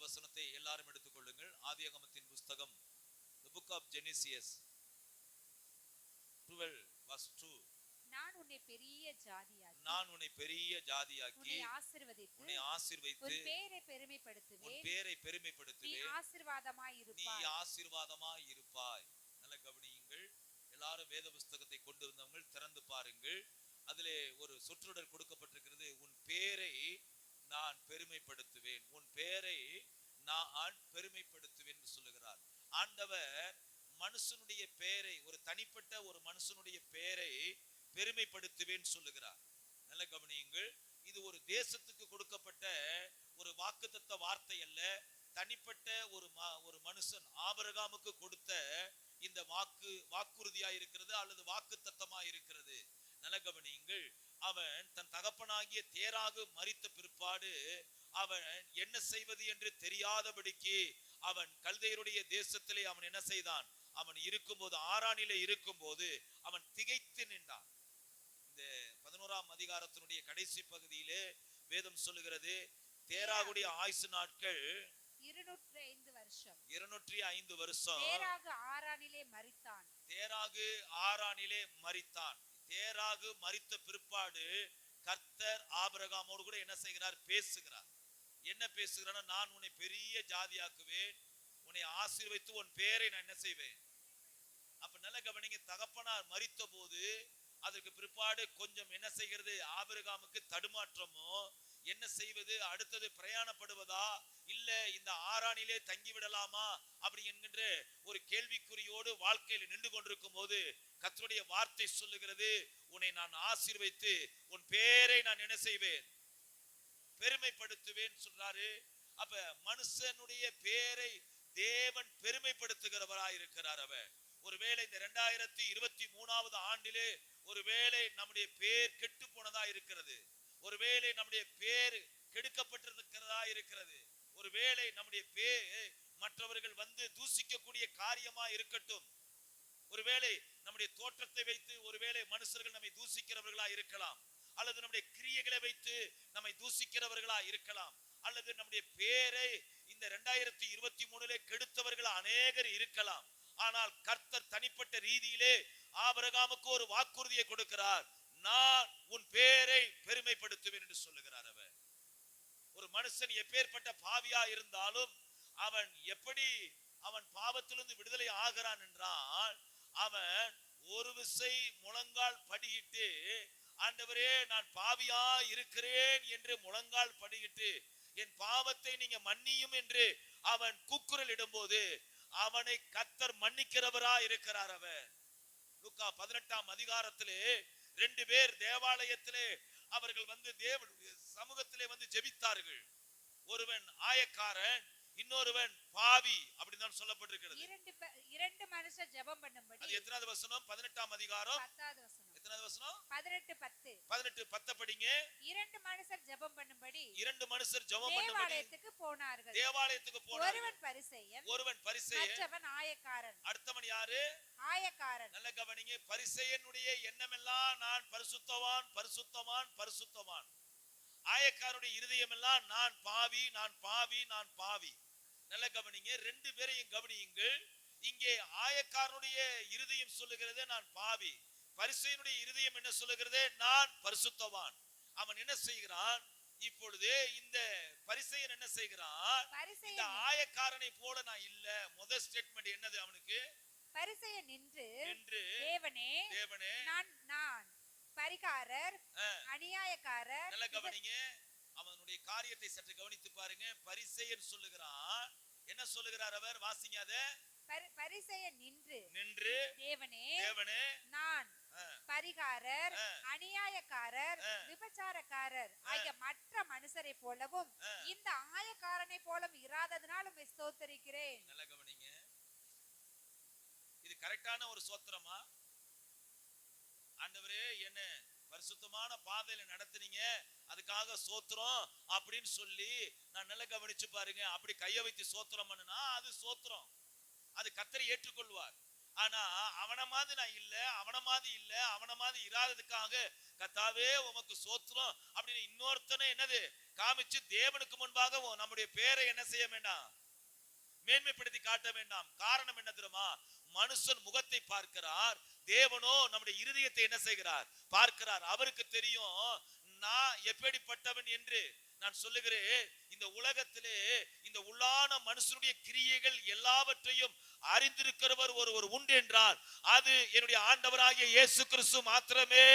வசனத்தை எல்லாரும் எடுத்துக்கொள்ளுங்கள். ஆதியாகமத்தின் புஸ்தகம், the book of Genesis 12 verse 2. நான் உன்னை பெரிய ஜாதியாக்கி உன்னை ஆசீர்வதித்து உன் பேரை பெருமைப்படுத்துவேன். நீ ஆசீர்வாதமாய் இருப்பாய். நல்ல கவனியுங்கள். எல்லாரும் வேத புஸ்தகத்தை கொண்டு வந்தவங்க திறந்து பாருங்கள். அதிலே ஒரு சொற்றொடர் கொடுக்கப்பட்டிருக்கிறது. உன் பேரை நான் பெருமைப்படுத்துவேன். உன் பேரை நான் பெருமைப்படுத்துவேன் என்று சொல்லுகிறார் ஆண்டவர். மனுஷனுடைய பெயரை, ஒரு தனிப்பட்ட ஒரு மனுஷனுடைய பெயரை பெருமைப்படுத்துவேன் சொல்லுகிறார். நல்ல கவனியுங்கள். இது ஒரு தேசத்துக்கு கொடுக்கப்பட்ட ஒரு வாக்குத்தத்த வார்த்தை அல்ல. தனிப்பட்ட ஒரு மனுஷன் ஆபிரகாமுக்கு கொடுத்த இந்த வாக்குறுதியா இருக்கிறது அல்லது வாக்கு தத்தமா இருக்கிறது. நல்ல கவனியுங்கள். அவன் தன் தகப்பனாகிய தேராகு மரித்த பிற்பாடு அவன் என்ன செய்வது என்று தெரியாதபடிக்கு அவன் கல்தையருடைய தேசத்திலே அவன் என்ன செய்தான்? அவன் இருக்கும்போது, ஆரானிலே இருக்கும்போது அவன் திகைத்து நின்றான். இந்த 11ஆம் அதிகாரத்தினுடைய கடைசி பகுதியிலே வேதம் சொல்லுகிறது, தேராகுடைய ஆயுசு நாட்கள் 205 வருஷம். தேராகு ஆரானிலே மரித்தான். தேராகு மரித்த பிற்பாடு கர்த்தர் ஆபிரகாமோடு கூட என்ன செய்கிறார்? பேசுகிறார். என்ன பேசுகிறார்? நான் உன்னை பெரிய ஜாதியாக்குவேன், உன்னை ஆசீர்வதித்து உன் பேரை நான் என்ன செய்வேன். அப்ப நல்ல கவனிங்க. தகப்பனார் மரித்த போது அதற்கு பிற்பாடு கொஞ்சம் என்ன செய்கிறது? ஆபிரகாமுக்கு தடுமாற்றமோ, என்ன செய்வது, அடுத்தது பிரயாணப்படுவதா இல்ல இந்த ஆரானிலே தங்கிவிடலாமா அப்படி என்கின்ற ஒரு கேள்விக்குறியோடு வாழ்க்கையில் நின்று கொண்டிருக்கும் போது கர்த்தருடைய வார்த்தை சொல்லுகிறது, உன்னை நான் ஆசீர்வதித்து உன் பேரை நான் என்ன செய்வேன்? பெருமைப்படுத்துவேன் சொல்றாரு. அப்ப மனுஷனுடைய பேரை தேவன் பெருமைப்படுத்துகிறவராய் இருக்கிறார். அவர் ஒருவேளை இந்த 2023 ஆண்டிலே ஒருவேளை நம்முடைய பேர் கெட்டு போனதா இருக்கிறது, ஒருவேளை நம்முடைய பேர் கெடுக்கப்பட்டிருக்கிறதா இருக்கிறது, ஒருவேளை நம்முடைய பேர் மற்றவர்கள் வந்து தூசிக்கக்கூடிய காரியமா இருக்கட்டும், ஒருவேளை நம்முடைய தோற்றத்தை வைத்து ஒருவேளை மனுஷர்கள் நம்மை தூசிக்கிறவர்களா இருக்கலாம், அல்லது நம்முடைய கிரியைகளை வைத்து நம்மை தூசிக்கிறவர்களா இருக்கலாம், அல்லது நம்முடைய பேரை இந்த 2023 கெடுத்தவர்கள் அநேகர் இருக்கலாம். ஆனால் கர்த்தர் தனிப்பட்ட ரீதியிலே ஆபிரகாமுக்கு ஒரு வாக்குறுதியை கொடுக்கிறார். நான் உன் பேரை பெருமைப்படுத்துவேன் என்று சொல்லுகிறார். அவர் ஒரு மனுஷன் எப்பேற்பட்ட பாவியா இருந்தாலும் அவன் எப்படி அவன் பாவத்திலிருந்து விடுதலை ஆகிறான் என்றால், அவன் ஒரு விசை முழங்கால் படியிட்டு, ஆண்டவரே நான் பாவியா இருக்கிறேன் என்று முழங்கால் படியிட்டு என் பாவத்தை நீங்க மன்னியும் என்று அவன் கூக்குரல் இடும்போது அவனை கர்த்தர் மன்னிக்கிறவரா இருக்கிறார். அவர் லூக்கா 18ஆம் அதிகாரத்திலே 2 பேர் தேவாலயத்திலே அவர்கள் வந்து தேவனுடைய சமூகத்திலே வந்து ஜெபித்தார்கள். ஒருவன் ஆயக்காரன், இன்னொருவன் பாவி அப்படிதான் சொல்லப்பட்டிருக்கிறது. இரண்டு மனுஷர் ஜெபம் பண்ணும்படி. அது எத்தனாவது வசனம்? 18ஆம் அதிகாரம் 10வது வசனம். எத்தனாவது வசனம்? 18:10 படிங்க. இரண்டு மனுஷர் ஜெபம் பண்ணும்படி தேவாலயத்துக்கு போனார்கள். ஒருவன் பரிசேயன், மற்றவன் ஆயக்காரன். அடுத்தவன் யாரு? ஆயக்காரன். நல்ல கவனிங்க. பரிசேயனுடைய எண்ணமெல்லாம் நான் பரிசுத்தவான் பரிசுத்தவான் பரிசுத்தவான். ஆயக்காரனுடைய இருதயம் எல்லாம் நான் பாவி நான் பாவி நான் பாவி. நல்ல கவனிங்க. 2 பேரையும் கவனியுங்கள். இங்கே ஆயக்காரனுடைய இருதயம் சொல்லுகிறது நான் பாவி, பரிசேயனுடைய இருதயம் என்ன சொல்லுகிறது? நான் பரிசுத்தவான். அவன் என்ன செய்கிறான்? இப்பொழுது இந்த பரிசேயன் என்ன செய்கிறான்? இந்த ஆயக்காரனை போல நான் இல்ல. முதல் ஸ்டேட்மெண்ட் என்னது அவனுக்கு? பரிசேயன் நின்று தேவனே நான் பரிகாரர் அநியாயக்காரர். நல்ல கவனிங்க. அவனுடைய காரியத்தை சற்று கவனித்து பாருங்க. பரிசேயன் சொல்லுகிறான். என்ன சொல்லுகிறார் அவர்? வாசிங்க அத. பரிசேயன் நின்று தேவனே நான் பரிகாரர் அநியாயக்காரர் விபச்சாரக்காரர் ஆகிய மற்ற மனுஷரை போலவும் இந்த ஆயக்காரனை போலவும் இராததனால் உம்மை ஸ்தோத்திரிக்கிறேன். நல்ல கவனிங்க. இது கரெக்டான ஒரு ஸ்தோத்திரமா? ஆண்டவரே என்ன பரிசுத்தமான பாதையில நடத்துனீங்க, அதுக்காக சோத்திரம் அப்படின்னு சொல்லி நான் நல்லா கவனிச்சு பாருங்க. அப்படி கைய வைத்து சோத்திரம் பண்ணுனா அது சோத்திரம், அது கர்த்தர் ஏற்றுக்கொள்வார். ஆனா அவன மாதிரி நான் இல்ல, அவன மாதிரி இல்ல, அவன மாதிரி இராததுக்காக கர்த்தாவே உமக்கு சோத்திரம் அப்படின்னு இன்னொருத்தனை என்னது காமிச்சு தேவனுக்கு முன்பாக நம்முடைய பேரை என்ன செய்ய வேண்டாம், மேன்மைப்படுத்தி காட்ட வேண்டாம். காரணம் என்ன தெரியுமா? மனுஷன் முகத்தை பார்க்கிறார், தேவனோ நம்முடைய இருதயத்தை என்ன செய்கிறார், பார்க்கிறார். அவருக்கு தெரியும் நான் எப்படிப்பட்டவன் என்று. நான் சொல்லுகிறேன், இந்த உலகத்திலே இந்த உள்ளான மனுஷனுடைய கிரியைகள் எல்லாவற்றையும் அறிந்திருக்கிறவர் ஒருவர் உண்டு என்றால் அது என்னுடைய ஆண்டவராகிய இயேசு கிறிஸ்து மாத்திரமே.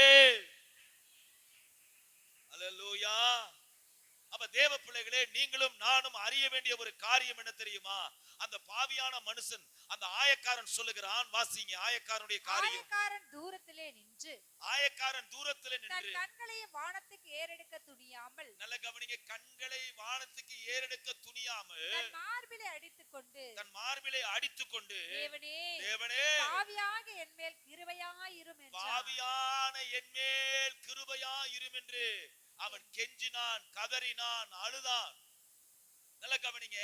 அல்லேலூயா. அப்ப தேவ பிள்ளைகளே, நீங்களும் நானும் அறிய வேண்டிய ஒரு காரியம் என்ன தெரியுமா? அந்த பாவியான மனுஷன், அந்த ஆயக்காரன் சொல்லுகிறான், வாசிங்க ஆயக்காரனுடைய காரியம். ஆயக்காரன் தூரத்திலே நின்று தன் கண்களை வானத்துக்கு ஏறெடுக்க துணியாமல், நல்ல கவனிங்க, கண்களை வானத்துக்கு ஏறெடுக்க துணியாமல் தன் மார்பிலை அடித்துக்கொண்டு தேவனே பாவியாக என்மேல் கிருபையாயிரும் என்றான். பாவியான என்மேல் கிருபையாயிரும் என்று அவன் கெஞ்சினான், கதறினான், அழுதான். நல்ல கவனிங்க,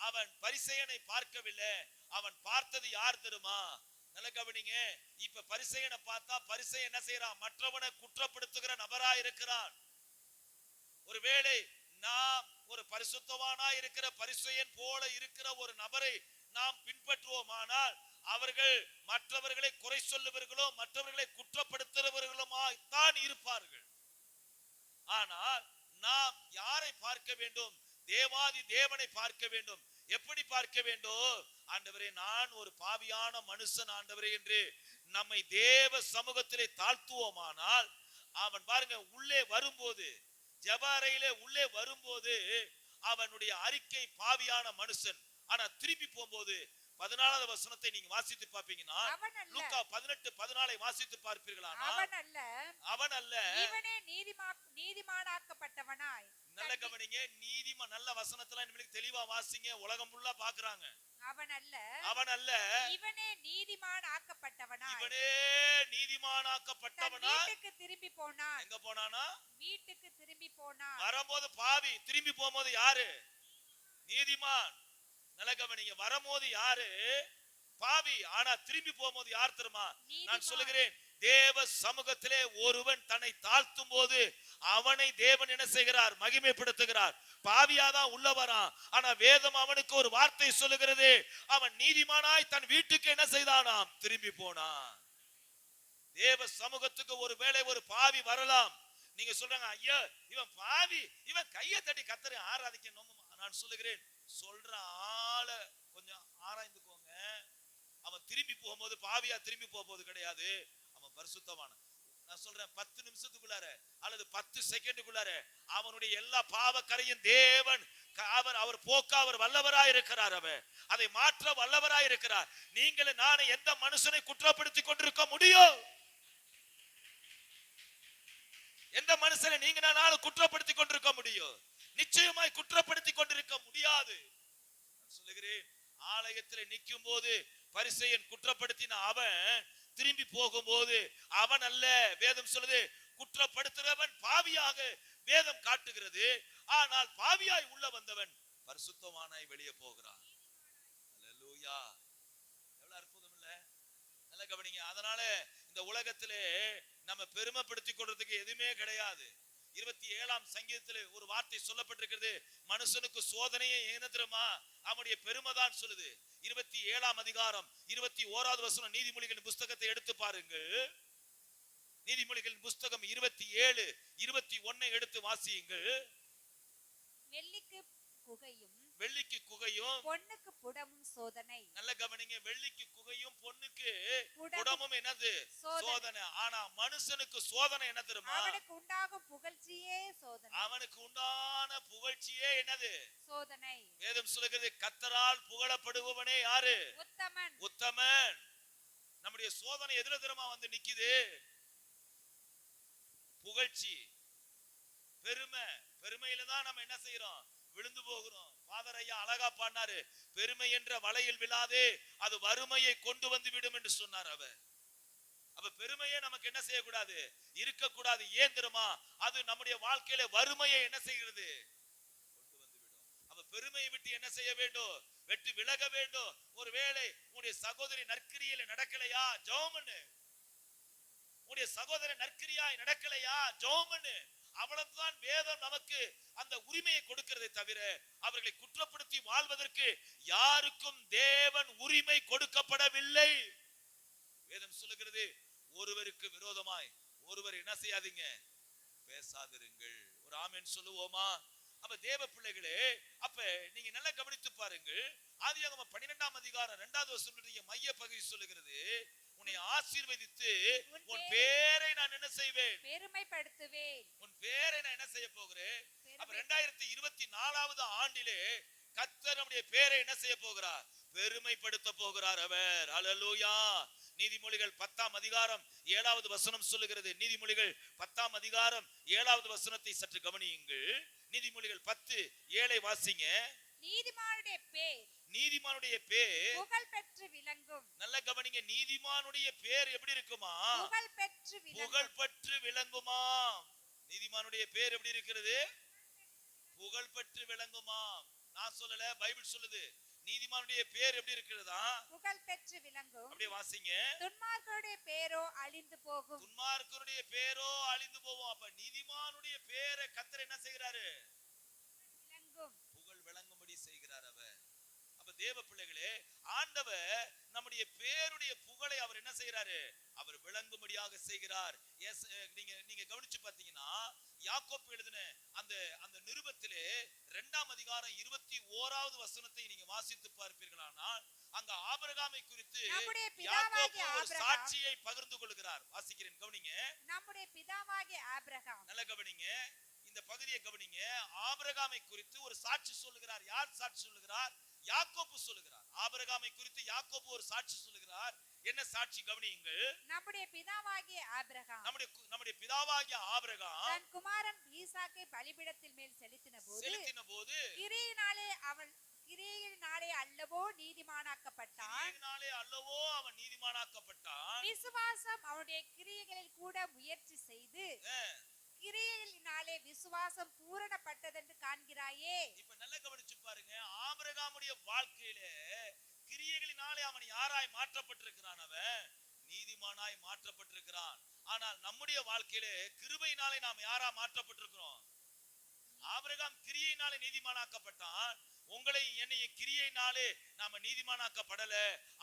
அவன் பரிசேயனை பார்க்கவில்லை, அவன் பார்த்தது யார் தெரியுமா? நல்ல கவனிங்க, இப்ப பரிசேயனை பார்த்தா பரிசேயன் என்ன செய்யறான்? மற்றவனை குற்றப்படுத்துகிற நபரா இருக்கிறான். ஒருவேளை நாம் ஒரு பரிசுத்தவானா இருக்கிற பரிசேயன் போல இருக்கிற ஒரு நபரை நாம் பின்பற்றுவோமானால் அவர்கள் மற்றவர்களை குறை சொல்லுவர்களோ மற்றவர்களை குற்றப்படுத்துகிறவர்களுமாய் தான் இருப்பார்கள். ஆனால் நாம் யாரை பார்க்க வேண்டும்? தேவாதி தேவனை பார்க்க வேண்டும். எப்படி பார்க்க வேண்டும்? ஆண்டவரே, நான் ஒரு பாவியான மனுஷன் ஆண்டவரே என்று நம்மை தேவ சமூகத்திலே தாழ்த்துவோமானால் அவன் பாருங்க, உள்ளே வரும்போது, ஜெப அறையிலே உள்ளே வரும்போது அவனுடைய அறிக்கை பாவியான மனுஷன். ஆனா திரும்பி போகும்போது 14வது வசனத்தை நீங்க வாசித்து பார்ப்பீங்கன்னா, லூக்கா 18:14 வாசித்து பார்ப்பீர்களா? அவன் அல்ல, இவனே நீதிமானாக்கப்பட்டவனாய். நல்ல கவனிங்க, நீதிமான். நல்ல வசனத்துல உங்களுக்கு தெளிவா வாசிங்க, உலகம் ஃபுல்லா பாக்குறாங்க. அவன் அல்ல, இவனே நீதிமானாக்கப்பட்டவனாய். வீட்டுக்கு திரும்பி போனான். எங்க போனானா? வீட்டுக்கு திரும்பி போனான். வரும்போது பாவி, திரும்பி போகும்போது யாரு? நீதிமான். நல்ல கவனிங்க, வரும்போது யாரு? பாவி. ஆனா திரும்பி போகும்போது யார் தெரியுமா? நான் சொல்லுகிறேன், தேவ சமூகத்திலே ஒருவன் தன்னை தாழ்த்தும் போது அவனை தேவன் என்ன செய்கிறார்? மகிமைப்படுத்துகிறார். பாவியாதான் உள்ள வரான், ஆனா வேதம் அவனுக்கு ஒரு வார்த்தை சொல்லுகிறது, அவன் நீதிமானாய் தன் வீட்டுக்கு என்ன செய்தானாம்? திரும்பி போனான். தேவ சமூகத்துக்கு ஒருவேளை ஒரு பாவி வரலாம். நீங்க சொல்றாங்க, ஐயா இவன் பாவி, இவன் கையை தட்டி கத்தரை ஆராதிக்க. நான் சொல்லுகிறேன், சொல்ற ஆள கொஞ்சம் ஆராய்ந்துக்கோங்க. அவன் திரும்பி போகும்போது பாவியா திரும்பி போகும்போது கிடையாது, அவன் பரிசுத்தவான. நான் சொல்றேன், 10 நிமிஷத்துக்குள்ளார அல்லது 10 செகண்டுக்குள்ளார அவனுடைய எல்லா பாவக்கரையும் தேவன் அவர் போக்க அவர் வல்லவராய் இருக்கிறார். அவர் அதை மாற்ற வல்லவராய் இருக்கிறார். நீங்களும் நானே எந்த மனுஷனை குற்றப்படுத்திக் கொண்டிருக்க முடியும்? எந்த மனுஷனை நீங்க நானும் குற்றப்படுத்திக் கொண்டிருக்க முடியும்? நிச்சயமாய் குற்றப்படுத்திக் கொண்டிருக்க முடியாது. சொல்லுகிறேன், ஆலயத்தில் நிற்கும் போது பரிசேயன் குற்றப்படுத்தின அவன் திரும்பி போகும்போது அவன் அல்ல. வேதம் சொல்லுது, குற்றப்படுத்துகிறவன் பாவியாக வேதம் காட்டுகிறது. ஆனால் பாவியாய் உள்ள வந்தவன் பரிசுத்தமானாய் வெளியே போகிறான். அல்லேலூயா. எவ்வளவு அற்புதம் இல்ல? நல்ல கவனிங்க. அதனால இந்த உலகத்திலே நம்ம பெருமைப்படுத்திக் கொள்றதுக்கு எதுவுமே கிடையாது. 27ஆம் சங்கீதத்திலே ஒரு வார்த்தை சொல்லப்பட்டிருக்கிறது, மனுஷனுக்கு சோதனையே என்ன தெரியுமா? அவனுடைய பெருமைதான் சொல்லுது. 27ஆம் அதிகாரம் 21வது வசனம், நீதிமொழிகளின் புஸ்தகத்தை எடுத்து பாருங்கள். நீதிமொழிகளின் புஸ்தகம் 27:21 எடுத்து வாசியுங்கள். வெள்ளிக்கு குகையும் பொன்னுக்கு புடமும் சோதனை. நல்ல கவனிங்க, வெள்ளிக்கு குகையும் பொன்னுக்கு புடமும் என்னது? சோதனை. ஆனா மனுஷனுக்கு சோதனை என்ன தெரியுமா? அவனுக்கு உண்டாகும் புகழ்ச்சியே சோதனை. அவனுக்கு உண்டான புகழ்ச்சியே என்னது? சோதனை. வேதம் சொல்லுகிறது, கர்த்தரால் புகழப்படுபவனே யாரு? உத்தமன். உத்தமன். நம்முடைய சோதனை எதுல தெரியுமா வந்து நிக்குது? புகழ்ச்சி, பெருமை. பெருமையில தான் நம்ம என்ன செய்யறோம்? விழுந்து போகிறோம். ஃபாதர் ஐயா அழகா பாடினாரு, பெருமை என்ற வலையில் விழாதே, அது வறுமையை கொண்டு வந்து விடும் என்று சொன்னார் அவர். அப்ப பெருமையே நமக்கு என்ன செய்யக்கூடாது? இருக்கக்கூடாது. ஏன் தெரியுமா? அது நம்முடைய வாழ்க்கையில வறுமையை என்ன செய்கிறது? கொண்டு வந்து விடும். அப்ப பெருமையை விட்டு என்ன செய்ய வேண்டும்? வெட்டு விலக வேண்டும். ஒருவேளை உன்னுடைய சகோதரி நற்கிரியில நடக்கலையா, ஜெபம் பண்ணு. உன்னுடைய சகோதரன் நற்கிரியாய் நடக்கலையா, ஜெபம் பண்ணு. அவ்வளவுதான் வேதம் நமக்கு அந்த உரிமையை கொடுக்கிறதை தவிர அவர்களை குற்றப்படுத்தி வாழ்வதற்கு யாருக்கும் தேவன் உரிமை கொடுக்கப்படவில்லை. வேதம் சொல்லுகிறது, ஒருவருக்கு விரோதமாய் ஒருவர் என்ன செய்யாதீங்க, பேசாதிருங்கள். ஒரு ஆமென் சொல்லுவோமா? அப்ப தேவ பிள்ளைகளே, அப்ப நீங்க நல்லா கவனித்து பாருங்கள். ஆதியாகமம் 12ஆம் அதிகாரம் 2வது வசனத்துடைய மைய பகுதி சொல்லுகிறது, உன்னை ஆசீர்வதித்து உன் பேரை நான் என்ன செய்வேன்? பெருமைப்படுத்துவேன். உன் பேரை நான் என்ன செய்ய போகிறேன்? அப்ப 2024வது ஆண்டிலே கர்த்தர் நம்முடைய பேரை என்ன செய்ய போகிறார்? பெருமைப்படுத்த போகிறார் அவர். ஹல்லேலூயா. நீதிமொழிகள் 10ஆம் அதிகாரம் 7வது வசனம் சொல்லுகிறது. நீதிமொழிகள் 10ஆம் அதிகாரம் 7வது வசனத்தை சற்று கவனியுங்கள். நீதிமொழிகள் 10:7 வாசிங்க. நீதிமானுடைய பேர், நீதிமானுடைய பேர் புகழ் பெற்று விளங்கும். நல்ல கவனிங்க. நீதிமானுடைய பேர் எப்படி இருக்குமா? புகழ் பெற்று விளங்கும். புகழ் பெற்று விளங்குமா? நீதிமானுடைய பேர் எப்படி இருக்கிறது? புகழ் பெற்று விளங்குமா? நான் சொல்லல, பைபிள் சொல்லுது. நீதிமானுடைய பேர் எப்படி இருக்கிறதா? புகழ் பெற்று விளங்கும். அப்படியே வாசிங்க. துன்மார்க்கருடைய பேரோ அழிந்து போகும். துன்மார்க்கருடைய பேரோ அழிந்து போகும். அப்ப நீதிமானுடைய பேரை கர்த்தர் என்ன செய்கிறாரு? விளங்கும். புகழ் விளங்கும்படி செய்கிறார் அவர். அப்ப தேவ பிள்ளைகளே, ஆண்டவர் நம்முடைய பேருடைய புகழை அவர் என்ன செய்கிறாரு? அவர் விளங்கும்படியாக செய்கிறார். நீங்க கவனிச்சு பார்த்தீங்கன்னா, யாக்கோப்பு எழுதின அந்த அந்த நிருபத்திலே 2ஆம் அதிகாரம் 21வது வசனத்தை நீங்க வாசித்து பார்ப்பீர்களானால், அங்க ஆபிரகாமை குறித்து யாக்கோப்பு ஒரு சாட்சியை பகிர்ந்து கொள்கிறார். வாசிக்கிறேன், கவனிங்க. நம்முடைய பிதாவாகிய ஆபிரகாம், நல்ல கவனிங்க, இந்த பகுதியை கவனிங்க. ஆபிரகாமை குறித்து ஒரு சாட்சி சொல்லுகிறார். யார் சாட்சி சொல்லுகிறார்? யாக்கோப்பு சொல்லுகிறார். ஆபிரகாமை குறித்து யாக்கோப்பு ஒரு சாட்சி சொல்லுகிறார். என்ன சாட்சி? கவனியுங்கள். நம்முடைய பிதாவாகிய ஆபிரகாம், நம்முடைய பிதாவாகிய ஆபிரகாம் தன் குமாரன் ஈசாக்கை பலிபீடத்தின் மேல் செலுத்தின போது கிரியையினாலே அல்லவோ நீதிமானாக்கப்பட்டான். அவன் நீதிமானாக்கப்பட்டான். விசுவாசம் அவனுடைய கிரியைகளில் கூட முயற்சி செய்து கிரியைகளினாலே விசுவாசம் பூரணப்பட்டதென்று காண்கிறாயே. இப்ப நல்லா கவனிச்சு பாருங்க. ஆபிரகாமுடைய வாழ்க்கையில கிரியைகளினாலே அவன் யாராய் மாற்றப்பட்டிருக்கிறான்? அவன் நீதிமானாய் மாற்றப்பட்டிருக்கிறான். ஆனால் நம்முடைய வாழ்க்கையிலே கிருபையினாலே நாம் யாரா மாற்றப்பட்டிருக்கிறோம்? ஆபிரகாம் கிரியையினாலே நீதிமானாக்கப்பட்டான். உங்களை என்னைய கிரியையினாலே நாம நீதிமானாக்கப்படல,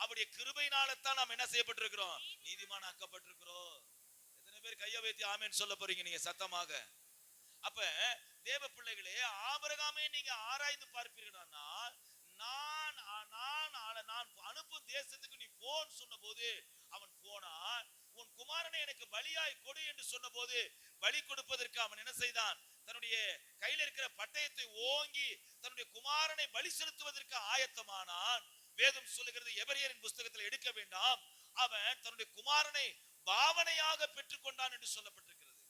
அவருடைய கிருபையினால தான் நாம் என்ன செய்யப்பட்டிருக்கிறோம்? நீதிமானாக்கப்பட்டிருக்கிறோம். எத்தனை பேர் கையை வைத்து ஆமென் சொல்ல போறீங்க நீங்க சத்தமாக? அப்ப தேவ பிள்ளைகளே, ஆபிரகாமை நீங்க ஆராய்ந்து பார்ப்பீர்களா, நான் அனுப்பும் தேசத்துக்கு நீ போன்னு சொன்ன போது அவன் போனான். உன் குமாரனை எனக்கு பலியாய் கொடு என்று சொன்ன போது பலி கொடுப்பதற்கு அவன் என்ன செய்தான்? தன்னுடைய கையில் இருக்கிற பட்டயத்தை ஓங்கி தன்னுடைய குமாரனை பலி செலுத்துவதற்கு ஆயத்தமானான். வேதம் சொல்லுகிறது, எபிரேயரின் புஸ்தகத்தில் எடுக்க வேண்டாம், அவன் தன்னுடைய குமாரனை பாவனையாக பெற்றுக் கொண்டான் என்று சொல்லப்பட்டிருக்கிறது.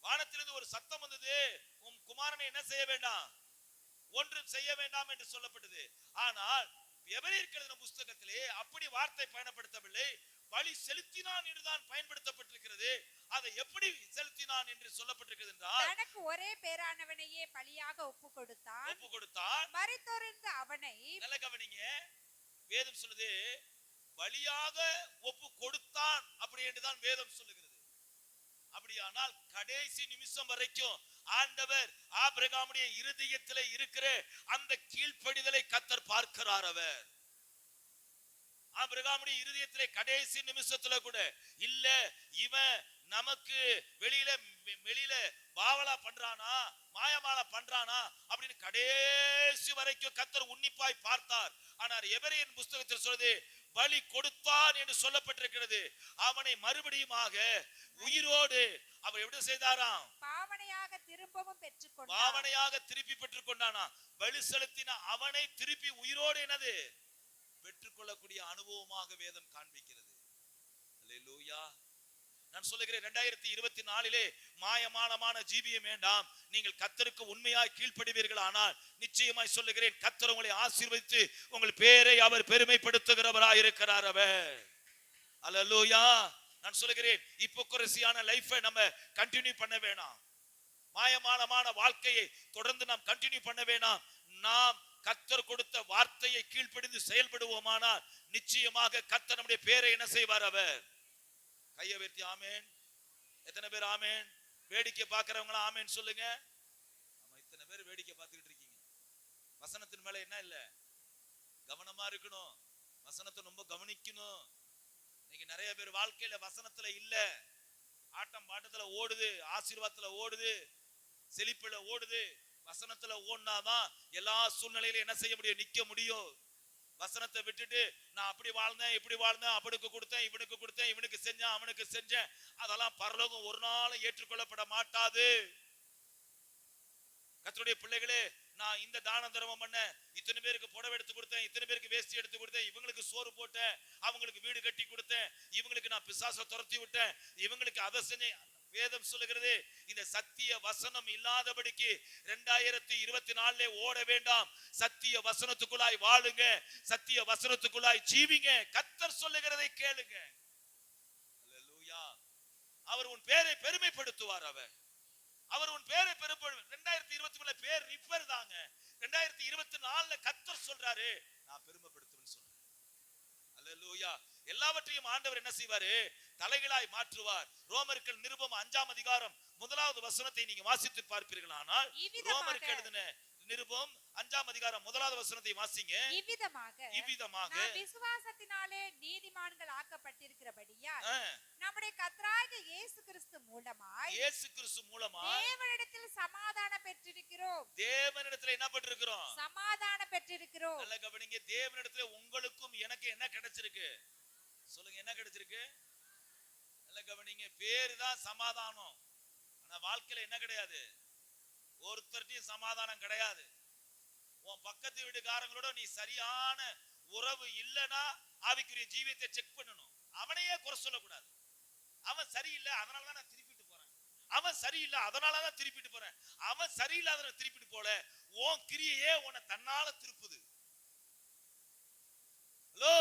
வானத்திலிருந்து ஒரு சத்தம் வந்தது, உன் குமாரனை என்ன செய்ய வேண்டாம், ஒன்றும் செய்ய வேண்டாம் என்று சொல்லப்பட்டது. ஆனால் எபிரேயர் எழுதின புஸ்தகத்திலே அப்படி வார்த்தை பயன்படுத்தவில்லை, பலி செலுத்தினான் என்றுதான் பயன்படுத்தப்பட்டிருக்கிறது. அதை எப்படி செலுத்தினான் என்று சொல்லப்பட்டிருக்கிறது என்றால், தனக்கு ஒரே பேரானவனையே பலியாக ஒப்பு கொடுத்தான். மரித்தோரிந்த அவனை, நல்ல கவனிங்க, வேதம் சொல்லுது பலியாக ஒப்பு கொடுத்தான் அப்படி என்றுதான் வேதம் சொல்லுகிறது. அப்படியானால் கடைசி நிமிஷம் வரைக்கும் ஆண்டவர் ஆபிரகாமுடைய இருதயத்திலே இருக்கிற அந்த கீழ்ப்படிதலை கர்த்தர் பார்க்கிறார். அவர் ஆபிரகாமுடைய இருதயத்திலே கடைசி நிமிஷத்துல கூட இல்ல, இவன் நமக்கு வெளியில பாவலா பண்றானா, மாயமாலா பண்றானா அப்படின்னு கடைசி வரைக்கும் கர்த்தர் உன்னிப்பாய் பார்த்தார். ஆனால் எபிரேயர் புஸ்தகத்தில் சொல்றது பலி கொடுத்தான் என்று சொல்லப்பட்டிருக்கிறது. அவனை மறுபடியுமாக உயிரோடு அவர் எப்படி செய்தாராம்? பாவனையாக திரும்பவும் பெற்றுக்கொண்டான். பாவனையாக திருப்பி பெற்றுக் கொண்டானா. பலி செலுத்தின அவனை திருப்பி உயிரோடு என்னது பெற்றுக்கொள்ளக்கூடிய அனுபவமாக வேதம் காண்பிக்கிறது. அல்லேலூயா. நான் சொல்லுகிறேன், 2024 மாயமானமான ஜீவியம் வேண்டாம். நீங்கள் கர்த்தருக்கு உண்மையாய் கீழ்ப்படிவீர்கள் ஆனால் நிச்சயமாய் சொல்லுகிறேன், கர்த்தர் உங்களை ஆசீர்வதித்து உங்கள் பேரை அவர் பெருமைப்படுத்துகிறவராய் இருக்கிறார். அவர் அல்லேலூயா. நான் சொல்லுகிறேன், ஹிப்போக்ரசியான லைஃபை நம்ம கண்டினியூ பண்ண வேணாம். மாயமானமான வாழ்க்கையை தொடர்ந்து நாம் கண்டினியூ பண்ண வேண்டாம். நாம் கர்த்தர் கொடுத்த வார்த்தையை கீழ்ப்படிந்து செயல்படுவோமானால் நிச்சயமாக கர்த்தர் நம்முடைய பேரை என்ன செய்வார்? அவர் கையை உயர்த்தி ஆமென். எத்தனை பேர் ஆமென்? வேடிக்கை பார்க்கிறவங்களா ஆமென் சொல்லுங்க. ஆமா, இத்தனை பேர் வேடிக்கை பார்த்துக்கிட்டு இருக்கீங்க. வசனத்தின் மேல என்ன இல்ல, கவனமா இருக்கணும். வசனத்தை ரொம்ப கவனிக்கணும். இன்னைக்கு நிறைய பேர் வாழ்க்கையில வசனத்துல இல்ல, ஆட்டம் பாட்டத்துல ஓடுது, ஆசீர்வாதத்துல ஓடுது, செழிப்புல ஓடுது. வசனத்துல ஓடுனாதான் எல்லா சூழ்நிலையிலும் என்ன செய்ய முடியும்? நிக்க முடியும். வசனத்தை விட்டுட்டு நான் அப்படி வாழ்ந்தேன், இப்படி வாழ்ந்தேன், அவனுக்கு கொடுத்தேன், இவனுக்கு கொடுத்தேன், இவனுக்கு செஞ்சேன், அவனுக்கு செஞ்சேன், அதெல்லாம் பரலோகம் ஒரு நாளும் ஏற்றுக்கொள்ளப்பட மாட்டாது. கர்த்தருடைய பிள்ளைகளே, நான் இந்த தான தர்மம் பண்ண, இத்தனை பேருக்கு புடவை எடுத்து கொடுத்தேன், இத்தனை பேருக்கு வேஷ்டி எடுத்து கொடுத்தேன், இவங்களுக்கு சோறு போட்டேன், அவங்களுக்கு வீடு கட்டி கொடுத்தேன், இவங்களுக்கு நான் பிசாசை துரத்தி விட்டேன், இவங்களுக்கு அதை செஞ்சேன். வேதம் சொல்லுகிறது, இந்த சத்திய வசனம் இல்லாதபடிக்கு 2024 ஓட வேண்டாம். சத்திய வசனத்துக்குள்ளாய் வாழுங்க, சத்திய வசனத்துக்குள்ளாய் ஜீவிங்க. கர்த்தர் சொல்லுகிறதை கேளுங்க. அல்லேலூயா. அவர் உன் பேரை பெருமைப்படுத்துவார். அவர் உன் பேரை பெருமைப்படுத்துவார். 2023 பேர் ரிப்பர் தாங்க. 2024 கர்த்தர் சொல்றாரு, நான் பெருமைப்படுத்துவேன்னு சொல்றேன். அல்லேலூயா. எல்லாவற்றையும் ஆண்டவர் என்ன செய்வாரு? தலைகளாய் மாற்றுவார். ரோமர்கள் நிருபம் 5ஆம் அதிகாரம் 1வது வசனத்தை நீங்க வாசித்து பார்ப்பீர்கள். ஆனால் ரோமர்கள் எழுதின நிருபம் 5ஆம் அதிகாரம் 1வது வசனத்தை வாசிங்க. இவ்விதமாக நாம் விசுவாசத்தினாலே நீதிமான்கள் ஆக்கப்பட்டிருக்கிறபடியால் நம்முடைய கர்த்தராகிய இயேசு கிறிஸ்து மூலமாய் தேவனிடத்தில் சமாதானம் பெற்றிருக்கிறோம். தேவனிடத்தில் என்ன பெற்றிருக்கிறோம்? சமாதானம் பெற்றிருக்கிறோம். நல்ல கவனிங்க. தேவனிடத்தில் உங்களுக்கும் எனக்கு என்ன கிடைச்சிருக்கு? சொல்லுங்க, என்ன கிடைச்சிருக்கு? நல்ல கவனிங்க. பேரு தான் சமாதானம். ஆனா வாழ்க்கையில என்ன கிடையாது? ஒருத்தர்ட்டையும் சமாதானம் கிடையாது. உன் பக்கத்து வீட்டுக்காரங்களோட நீ சரியான உறவு இல்லைன்னா ஆவிக்குரிய ஜீவியத்தை செக் பண்ணணும். அவனையே குறை சொல்லக்கூடாது. அவன் சரியில்லை, அதனாலதான் நான் திருப்பிட்டு போறேன். அவன் சரியில்லை, அதனாலதான் திருப்பிட்டு போறேன். அவன் சரியில்லாத திருப்பிட்டு போல, உன் கிரியையே உன்னை தன்னால திருப்புது. ஹலோ,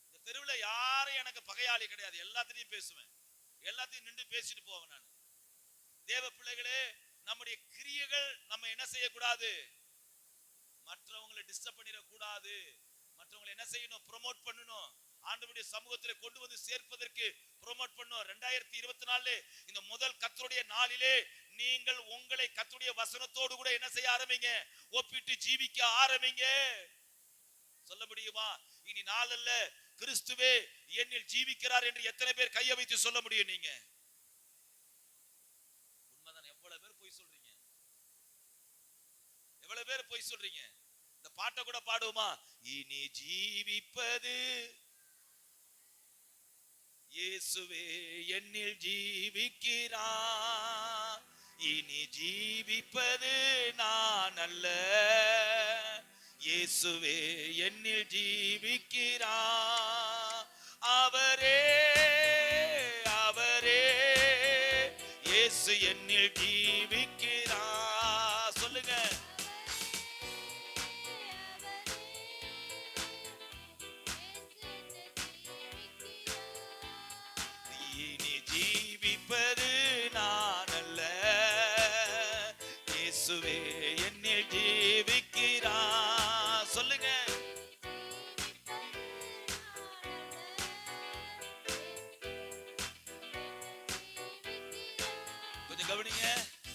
இந்த தெருவில் யாரும் எனக்கு பகையாளி கிடையாது. எல்லாத்தையும் பேசுவேன், எல்லாத்தையும் நின்று பேசிட்டு போவேன் நான். தேவ பிள்ளைகளே, நம்முடைய கிரியைகள் நம்ம என்ன செய்யக்கூடாது? மற்றவங்களை டிஸ்டர்ப் பண்ணிடக்கூடாது. மற்றவங்களை என்ன செய்யணும்? ப்ரோமோட் பண்ணணும். ஆண்டவருடைய சமூகத்தில் கொண்டு வந்து சேர்ப்பதற்கு ப்ரோமோட் பண்ணணும். 2024 இந்த முதல் கர்த்தருடைய நாளிலே நீங்கள் உங்களை கர்த்தருடைய வசனத்தோடு கூட என்ன செய்ய ஆரம்பிங்க? ஒப்பிட்டு ஜீவிக்க ஆரம்பிங்க. சொல்ல முடியுமா? இனி நாளல்ல, கிறிஸ்துவே என்னில் ஜீவிக்கிறார் என்று எத்தனை பேர் கையை வைத்து சொல்ல முடியும்? நீங்க உண்மைதான். எவ்வளவு பேர் பொய் சொல்றீங்க? எவ்வளவு பேர் பொய் சொல்றீங்க? இந்த பாட்டை கூட பாடுவோமா? இனி ஜீவிப்பது இயேசுவே என்னில் ஜீவிக்கிறார். இனி ஜீவிப்பது நான் அல்ல, இயேசுவே என்னில் ஜீவிக்கிறார். அவரே அவரே இயேசு என்னில் ஜீவிக்கிறார். சொல்லுங்க. இனி ஜீவிப்பது நான் அல்ல, இயேசுவே என்னில் ஜீவிக்கிறார். சொல்லுங்க. கொஞ்சம் கவனிங்க.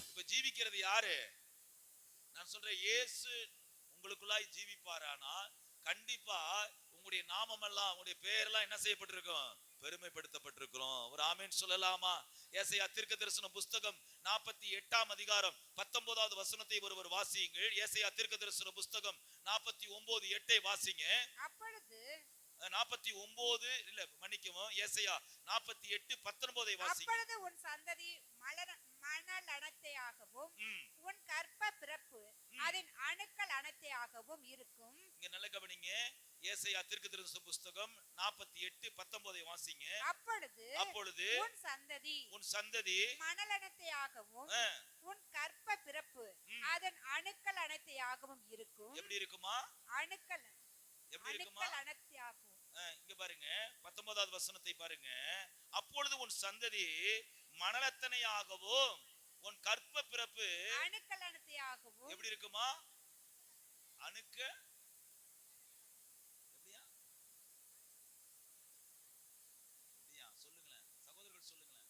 இப்ப ஜீவிக்கிறது யாரு? நான் சொல்றேன், இயேசு உங்களுக்குள்ளாய் ஜீவிப்பாரானால் கண்டிப்பா உங்களுடைய நாமம் எல்லாம், உங்களுடைய பேரெல்லாம் என்ன செய்யப்பட்டிருக்கும்? பெருமைப்படுத்தப்பட்டிருக்கிறோம். ஒரு ஆமென் சொல்லலாமா? ஏசாயா தீர்க்கதரிசன புஸ்தகம் 48ஆம் அதிகாரம் 19வது வசனத்தை ஒருவர் வாசியுங்கள். ஏசாயா தீர்க்கதரிசன புஸ்தகம் 49:8 வாசிங்க. அப்பொழுது 49 இல்ல, மன்னிக்கவும், ஏசாயா 48:19 வாசிங்க. அப்பொழுது உன் சந்ததி மணல் அனைத்தையாகவும் உன் கற்ப பிறப்பு அதன் அணுக்கள் அனைத்தையாகவும் இருக்கும். இங்க நல்ல கவனிங்க. ஏசாயா தீர்க்கதரிசன புஸ்தகம் 48:19 வாசிங்க. அப்பொழுது உன் சந்ததி மணல் அனைத்தையாகவும் உன் கற்ப பிறப்பு அதன் அணுக்கள் அனைத்தையாகவும் இருக்கும். எப்படி இருக்குமா? அணுக்கள் எப்படி இருக்குமா? அனைத்தையாகவும். இங்க பாருங்க, 19வது வசனத்தை பாருங்க. அப்பொழுது உன் சந்ததி மணலத்தனையாகவும் உன் கற்ப பிறப்பு அணுக்கள் அணத்தையாகவும் எப்படி இருக்குமா? அணுக்க எப்படியா எப்படியா சொல்லுங்களேன் சகோதரர்கள், சொல்லுங்களேன்.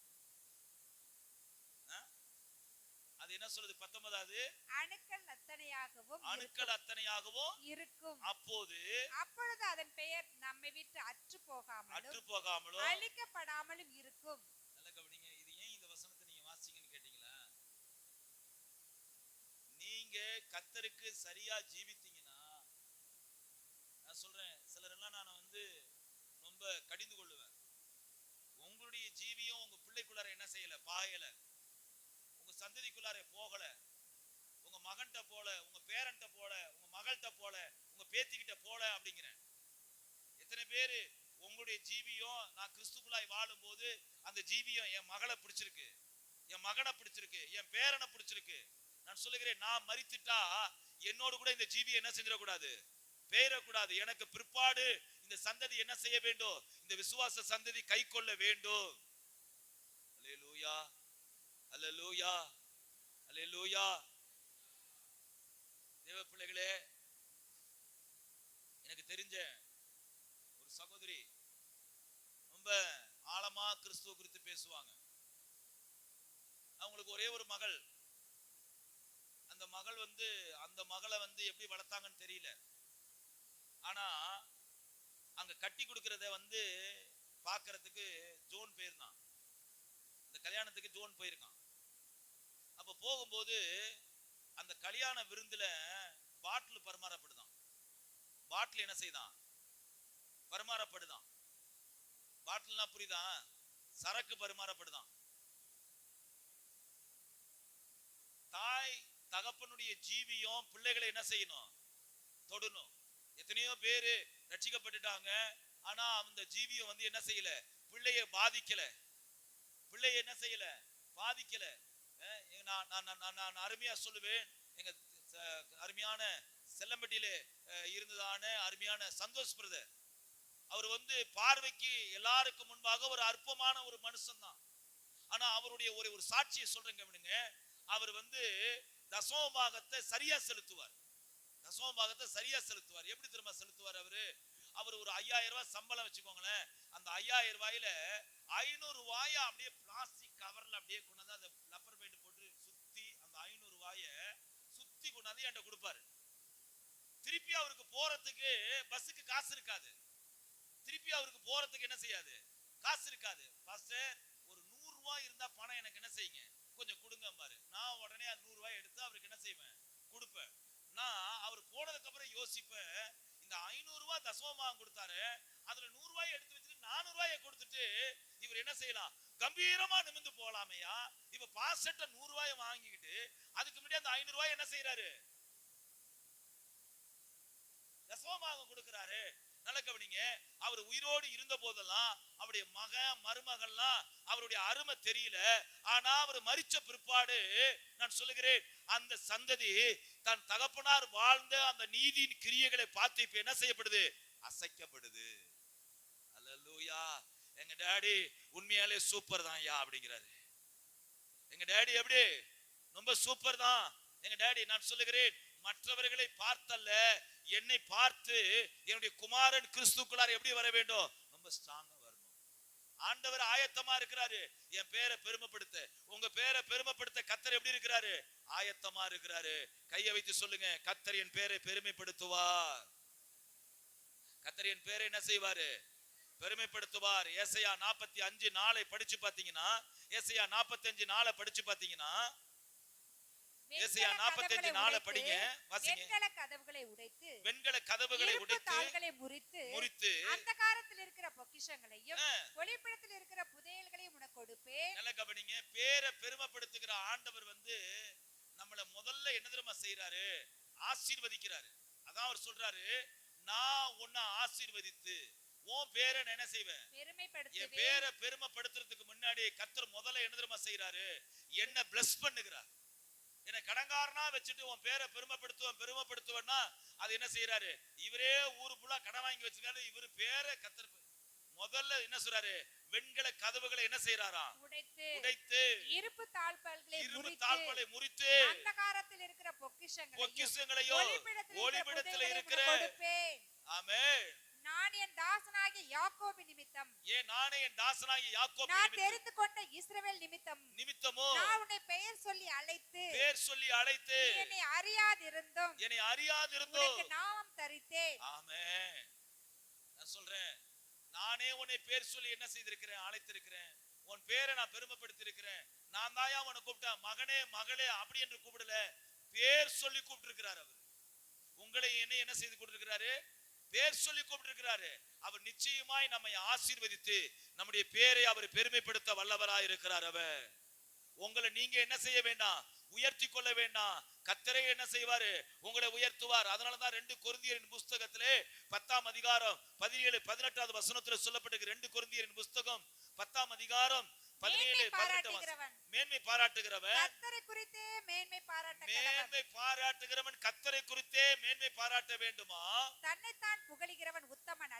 அது என்ன சொல்லுது? 19வது அணுக்கள் அத்தனையாகவும் அணுக்கள் அத்தனையாகவும் இருக்கும். அப்பொழுது அதன் பெயர் நம்மை விட்டு அற்று போகாமலும் அழிக்கப்படாமலும் இருக்கும். நல்ல கவனிங்க. இது ஏன் இந்த வசனத்தை நீங்க வாசிங்கன்னு கேட்டீங்களா? நீங்க கர்த்தருக்கு சரியா ஜீவித்தீங்கன்னா, நான் சொல்றேன், சிலர் எல்லாம் நான் ரொம்ப கடிந்து கொள்ளுவேன். உங்களுடைய ஜீவியம் உங்க பிள்ளைக்குள்ளார என்ன செய்யல? பாயல. உங்க சந்ததிக்குள்ளார போகல. உங்க மகன்கிட்ட போல, உங்க பேரன்ட்ட போல, உங்க மகள்கிட்ட போல, உங்க பேத்திக்கிட்ட போல அப்படிங்கிறேன். எத்தனை பேரு உங்களுடைய ஜீவியம் நான் கிறிஸ்துக்குள்ளாய் வாழும் போது அந்த ஜீவியம் என் மகளை பிடிச்சிருக்கு, என் மகனை பிடிச்சிருக்கு, என் பேரனை பிடிச்சிருக்கு. நான் சொல்லுகிறேன், நான் மரித்துட்டா என்னோடு கூட இந்த ஜீவியம் என்ன செஞ்சிடக்கூடாது? பேரக்கூடாது. எனக்கு பிற்பாடு இந்த சந்ததி என்ன செய்ய வேண்டும்? இந்த விசுவாச சந்ததி கை கொள்ள வேண்டும். அல்லேலூயா, அல்லேலூயா, அல்லேலூயா. தேவ பிள்ளைகளே, எனக்கு தெரிஞ்ச ஒரு சகோதரி ரொம்ப ஆழமா கிறிஸ்துவ குறித்து பேசுவாங்க. அவங்களுக்கு ஒரே ஒரு மகள். அந்த மகள் அந்த மகளை எப்படி வளர்த்தாங்கன்னு தெரியல. ஆனா அங்க கட்டி கொடுக்கறத பாக்குறதுக்கு ஜோன் போயிருந்தான். இந்த கல்யாணத்துக்கு ஜோன் போயிருக்கான். அப்ப போகும்போது அந்த கல்யாண விருந்துல பாட்டில் பரிமாறப்படுதான். பாட்டில் என்ன செய்தான்? பரிமாறப்படுதான். பாட்டில்னா புரியுதா? சரக்கு பரிமாறப்படுதான். தாய் தகப்பனுடைய ஜீவியம் பிள்ளைகளை என்ன செய்யணும்? தொடணும். எத்தனையோ பேரு ரட்சிக்கப்பட்டுட்டாங்க. ஆனா அந்த ஜீவியம் என்ன செய்யல? பிள்ளைய பாதிக்கல. பிள்ளைய என்ன செய்யல? பாதிக்கல. நான் அருமையா சொல்லுவேன். எங்க அருமையான செல்லம்பட்டியிலே இருந்ததான அருமையான சந்தோஷ் பிரதர், அவர் பார்வைக்கு எல்லாருக்கும் முன்பாக ஒரு அற்பமான ஒரு மனுஷன் தான். ஆனா அவருடைய ஒரு சாட்சியை சொல்றேங்க. அவர் தசமபாகத்தை சரியா செலுத்துவார். தசமபாகத்தை சரியா செலுத்துவார். எப்படி திரும்ப செலுத்துவார்? அவர் ஒரு 5000 ரூபாய் சம்பளம் வச்சுக்கோங்களேன். அந்த 5000 ரூபாயில 500 ரூபாய அப்படியே பிளாஸ்டிக் கவர்ல அப்படியே கொண்டாந்து அந்த லப்பர் பேண்ட் போட்டு சுத்தி அந்த 500 ரூபாய சுத்தி கொண்டாந்து என்கிட்ட கொடுப்பாரு. திருப்பி அவருக்கு போறதுக்கு பஸ்ஸுக்கு காசு இருக்காது. திருப்பி அவருக்கு போறதுக்கு என்ன செய்யாது? காசு இருக்காது. பாஸ்டர், ஒரு 100 ரூபாய் இருந்தா பணம் எனக்கு என்ன செய்யுங்க, கொஞ்சம் கொடுங்க பாரு. நான் உடனே அந்த 100 ரூபாய் எடுத்து அவருக்கு என்ன செய்வேன்? கொடுப்பேன். நான் அவர் போனதுக்கு அப்புறம் யோசிப்பேன், இந்த 500 ரூபாய் தசமபாகம் கொடுத்தாரு, அதுல 100 ரூபாய் எடுத்து வச்சுட்டு 400 ரூபாயை கொடுத்துட்டு இவர் என்ன செய்யலாம்? கம்பீரமா நிமிந்து போலாமையா? இப்ப பாஸ்டர்ட்ட 100 ரூபாயை வாங்கிக்கிட்டு அதுக்கு முன்னாடி அந்த 500 ரூபாய் என்ன செய்யறாரு? தசமபாகம் கொடுக்கிறாரு. நல்ல கவனிங்க. அவர் உயிரோடு இருந்த போதெல்லாம் அவருடைய மருமகள்லாம் அவருடைய அருமை தெரியல. ஆனா அவர் மரிச்ச பிற்பாடு நான் சொல்லுகிறேன், அந்த சந்ததி தன் தகப்பனார் வாழ்ந்த அந்த நீதியின் கிரியைகளை பார்த்து இப்ப என்ன செய்யப்படுது? அசைக்கப்படுது. அல்லேலூயா. எங்க டாடி உண்மையாலே சூப்பர் தான் ஐயா அப்படிங்கிறாரு. எங்க டாடி எப்படி? ரொம்ப சூப்பர் தான் எங்க டாடி. நான் சொல்லுகிறேன், மற்றவர்களை பார்த்தல்ல, என்னை பார்த்து என்னுடைய குமாரன் கிறிஸ்துக்குள்ளார் எப்படி வர வேண்டும்? ரொம்ப ஸ்ட்ராங்கா வரணும். ஆண்டவர் ஆயத்தமா இருக்கிறாரு என் பேரை பெருமைப்படுத்த. உங்க பேரை பெருமைப்படுத்த கர்த்தர் எப்படி இருக்கிறாரு? ஆயத்தமா இருக்கிறாரு. கையை வைத்து சொல்லுங்க, கர்த்தர் என் பேரை பெருமைப்படுத்துவார். கர்த்தர் என் பேரை என்ன செய்வாரு? பெருமைப்படுத்துவார். ஏசாயா 45:4 படிச்சு பாத்தீங்கன்னா, ஏசாயா 45:4 படிச்சு பாத்தீங்கன்னா, ஏசாயா 45:4 படிங்க, வாசிங்க. வெண்கல கதவுகளை உடைத்து, வெண்கல கதவுகளை உடைத்து, தாள்களை முறித்து, அந்தகாரத்தில் இருக்கிற பொக்கிஷங்களையும் ஒளிப்பிடத்தில் இருக்கிற புதையல்களையும் உனக்கு கொடுப்பேன். நல்ல கவனிங்க. பேரை பெருமைப்படுத்துகிற ஆண்டவர் நம்மள முதல்ல என்ன தெரியுமா செய்யறாரு? ஆசீர்வதிக்கிறாரு. அதான் அவர் சொல்றாரு, நான் உன்னை ஆசீர்வதித்து உன் பேரை என்ன செய்வேன்? பெருமைப்படுத்துவேன். என் பேரை பெருமைப்படுத்துறதுக்கு முன்னாடி கர்த்தர் முதல்ல என்ன தெரியுமா செய்யறாரு? என்ன பிளஸ் பண்ணுகிறார். என்ன கடங்காரனா வச்சுட்டு உன் பேரை பெருமைப்படுத்துவேன்னா அது என்ன செய்யறாரு? இவரே ஊரு ஃபுல்லா கடன் வாங்கி வச்சிருக்காரு. இவரு பேரை கர்த்தர் முதல்ல என்ன சொல்றாரு? வெண்கல கதவுகளை என்ன செய்யறாராம்? உடைத்து இருப்பு தாழ்பால்களை முறித்து அந்தகாரத்தில் இருக்கிற பொக்கிஷங்களையும் ஒளிபிடத்தில் இருக்கிற ஆமென். நான் என் தாசனாகிய யாக்கோபு நிமித்தம் நான் தெரிந்து கொண்ட இஸ்ரவேல் நிமித்தமோ நான் உன்னை பெயர் சொல்லி அழைத்து என்னை அறியாதிருந்தும் உனக்கு நாமம் தரித்தேன். ஆமென். நான் சொல்றேன், நானே உன்னை பேர் சொல்லி என்ன செய்திருக்கிறேன்? அழைத்திருக்கிறேன். உன் பேரை நான் பெருமைப்படுத்தி இருக்கிறேன். நான் தாயா உன்னை கூப்பிட்டேன், மகனே மகளே அப்படி என்று கூப்பிடல, பேர் சொல்லி கூப்பிட்டு இருக்கிறார். அவர் உங்களை என்ன செய்து கொண்டிருக்கிறாரு? பேர் சொல்லி கூப்பிட்டிருக்கிறாரு. அவர் நிச்சயமாய் நம்மை ஆசீர்வதித்து நம்முடைய பேரை அவர் பெருமைப்படுத்த வல்லவராய் இருக்கிறார். அவர் உங்களை நீங்க என்ன செய்ய வேண்டாம்? உயர்த்தி கொள்ள வேண்டாம். கர்த்தரே என்ன செய்வாரு? உங்களை உயர்த்துவார். அதனாலதான் 2 கொரிந்தியரின் புஸ்தகத்திலே 10ஆம் அதிகாரம் 17-18 வசனத்துல சொல்லப்பட்டிருக்கு. 2 கொரிந்தியரின் புஸ்தகம் 10ஆம் அதிகாரம் 17-18 மேன்மை பாராட்டுகிறவன் கர்த்தரை குறித்தே மேன்மை பாராட்ட வேண்டுமா? தன்னைத்தான் புகழுகிறவன் உத்தமன்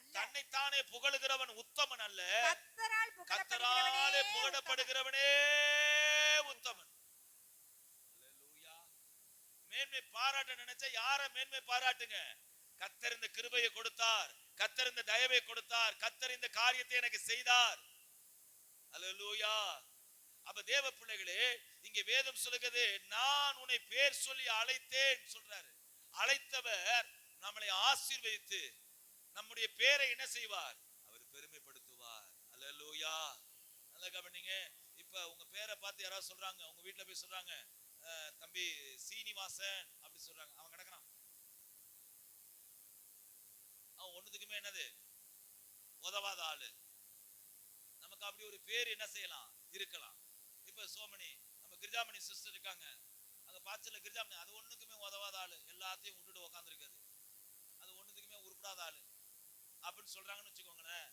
அல்ல, கர்த்தரால் புகழப்படுகிறவனே உத்தமன். அல்லேலூயா. மேன்மை பாராட்ட நினைச்சா யார மேன்மை பாராட்டுங்க? கர்த்தர் இந்த கிருபையை கொடுத்தார், கர்த்தர் இந்த தயவை கொடுத்தார், கர்த்தர் இந்த காரியத்தை எனக்கு செய்தார். அல்லேலூயா. அப்ப தேவ பிள்ளைகளே, இங்க வேதம் சொல்லுகிறது, நான் உன்னை பேர் சொல்லி அழைத்தேன் சொல்றாரு. அழைத்தவர் நம்மளை ஆசீர்வதித்து நம்முடைய பேரை என்ன செய்வார்? அவர் பெருமைப்படுத்துவார். அல்லேலூயா. நல்ல கவனிங்க. இப்ப உங்க பேரை பார்த்து யாராவது சொல்றாங்க, உங்க வீட்டுல போய் சொல்றாங்க, தம்பி சீனிவாசன் அப்படி சொல்றாங்க. அவன் கிடக்குறான், அவன் ஒண்ணுத்துக்குமே என்னது உதவாத ஆளு. நமக்கு அப்படி ஒரு பேர் என்ன செய்யலாம்? இருக்கலாம். இப்ப சோமணி, நம்ம கிரிஜாமணி சிஸ்டர் இருக்காங்க, அங்க பாச்சல கிரிஜாமணி, அது ஒண்ணுக்குமே உதவாத ஆளு, எல்லாத்தையும் விட்டுட்டு உட்காந்துருக்காது, அது ஒண்ணுத்துக்குமே உருப்படாத ஆளு அப்படின்னு சொல்றாங்கன்னு வச்சுக்கோங்களேன்.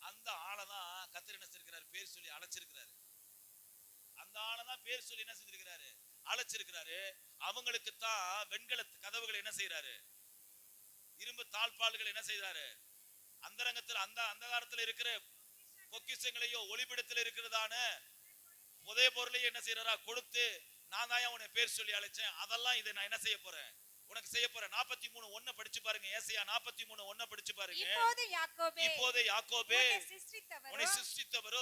அந்த ஆளைதான் கர்த்தர் என்ன செஞ்சிருக்கிறாரு? பேர் சொல்லி அழைச்சிருக்கிறாரு. அந்த ஆளைதான் பேர் சொல்லி என்ன செஞ்சிருக்கிறாரு? அழைச்சிருக்கிறாரு. அவங்களுக்கு தான் வெண்கல கதவுகள் என்ன செய்யறாரு? இரும்பு தாழ்பால்கள் என்ன செய்யறாரு? அந்தரங்கத்தில் அந்த காலத்துல இருக்கிற பொக்கிஷங்களையோ ஒளிபிடத்தில் இருக்கிறதான புதைய பொருளையும் என்ன செய்யறா? கொடுத்து, நான் தான் உன்னை பேர் சொல்லி அழைச்சேன், அதெல்லாம் இதை நான் என்ன செய்ய போறேன்? உனக்கு செய்ய போறேன். 43:1 படிச்சு பாருங்க. ஏசாயா 43:1 படிச்சு பாருங்க. இப்போதே யாக்கோபே உன்னை சிருஷ்டித்தவரோ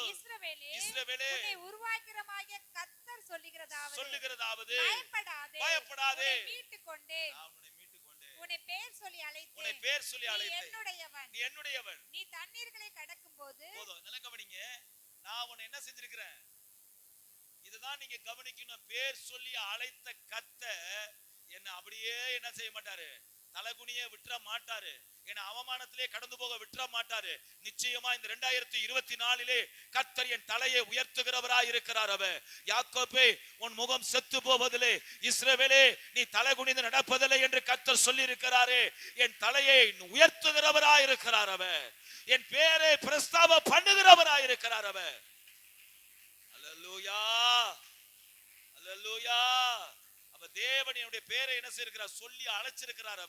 இஸ்ரவேலே உன்னை உருவாக்கிரமாகிய கர்த்தர் சொல்லுகிறதாவது பயப்படாதே, நான் உன்னை மீட்டுக்கொண்டேன், உன்னை பேர் சொல்லி அழைத்தேன், நீ என்னுடையவன், நீ தண்ணீர்களை கடக்கும்போது போதும். நல்ல கவனிங்க, நான் உன்னை என்ன செஞ்சிருக்கிறேன்? இதுதான் நீங்க கவனிக்கணும். பேர் சொல்லி அழைத்த கர்த்தர் என்ன அப்படியே என்ன செய்ய மாட்டாரு? தலகுனியே விட்டுற மாட்டாரு. என்ன அவமானத்திலே கடந்து போக விட்டுற மாட்டாரு. நிச்சயமா இந்த 2024 கர்த்தர் என் தலையை உயர்த்துகிறவராய் இருக்கிறார். அவர் யாக்கோபே, உன் முகம் செத்து போவதில்லை, இஸ்ரவேலே நீ தலை குனிந்து நடப்பதில்லை என்று கர்த்தர் சொல்லி இருக்கிறாரே. என் தலையை உயர்த்துகிறவராய் இருக்கிறார். அவர் என் பேரை பிரஸ்தாப பண்ணுகிறவராய் இருக்கிறார். அவர் அல்லேலூயா, அல்லேலூயா. அப்ப தேவன் என்னுடைய பேரை என்ன செய்திருக்கிறார்? சொல்லி அழைச்சிருக்கிறார்.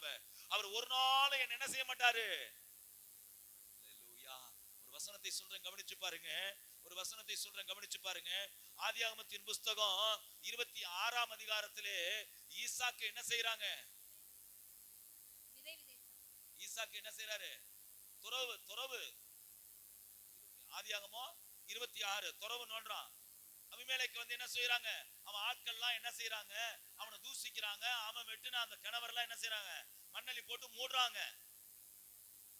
அவர் ஒரு நாள் என்ன செய்ய மாட்டாரு. அல்லேலூயா. ஒரு வசனத்தை சொல்றேன், கவனிச்சு பாருங்க. கவனிச்சு பாருங்க. ஆதியாகமத்தின் புஸ்தகம் 26ஆம் அதிகாரத்திலே ஈசாக்கு என்ன செய்யறாங்க? ஈசாக்கு என்ன செய்யறாரு? துறவு. ஆதியாகமம் 26 துறவு நோன்றான். அபிமெலேக்கு வந்து என்ன செய்யறாங்க? அவன் ஆட்கள்லாம் என்ன செய்யறாங்க? அவனை தூசிக்கிறாங்க. அவன் வெட்டின அந்த கிணவரெல்லாம் என்ன செய்யறாங்க? மண்ணலி போட்டு மூடுறாங்க.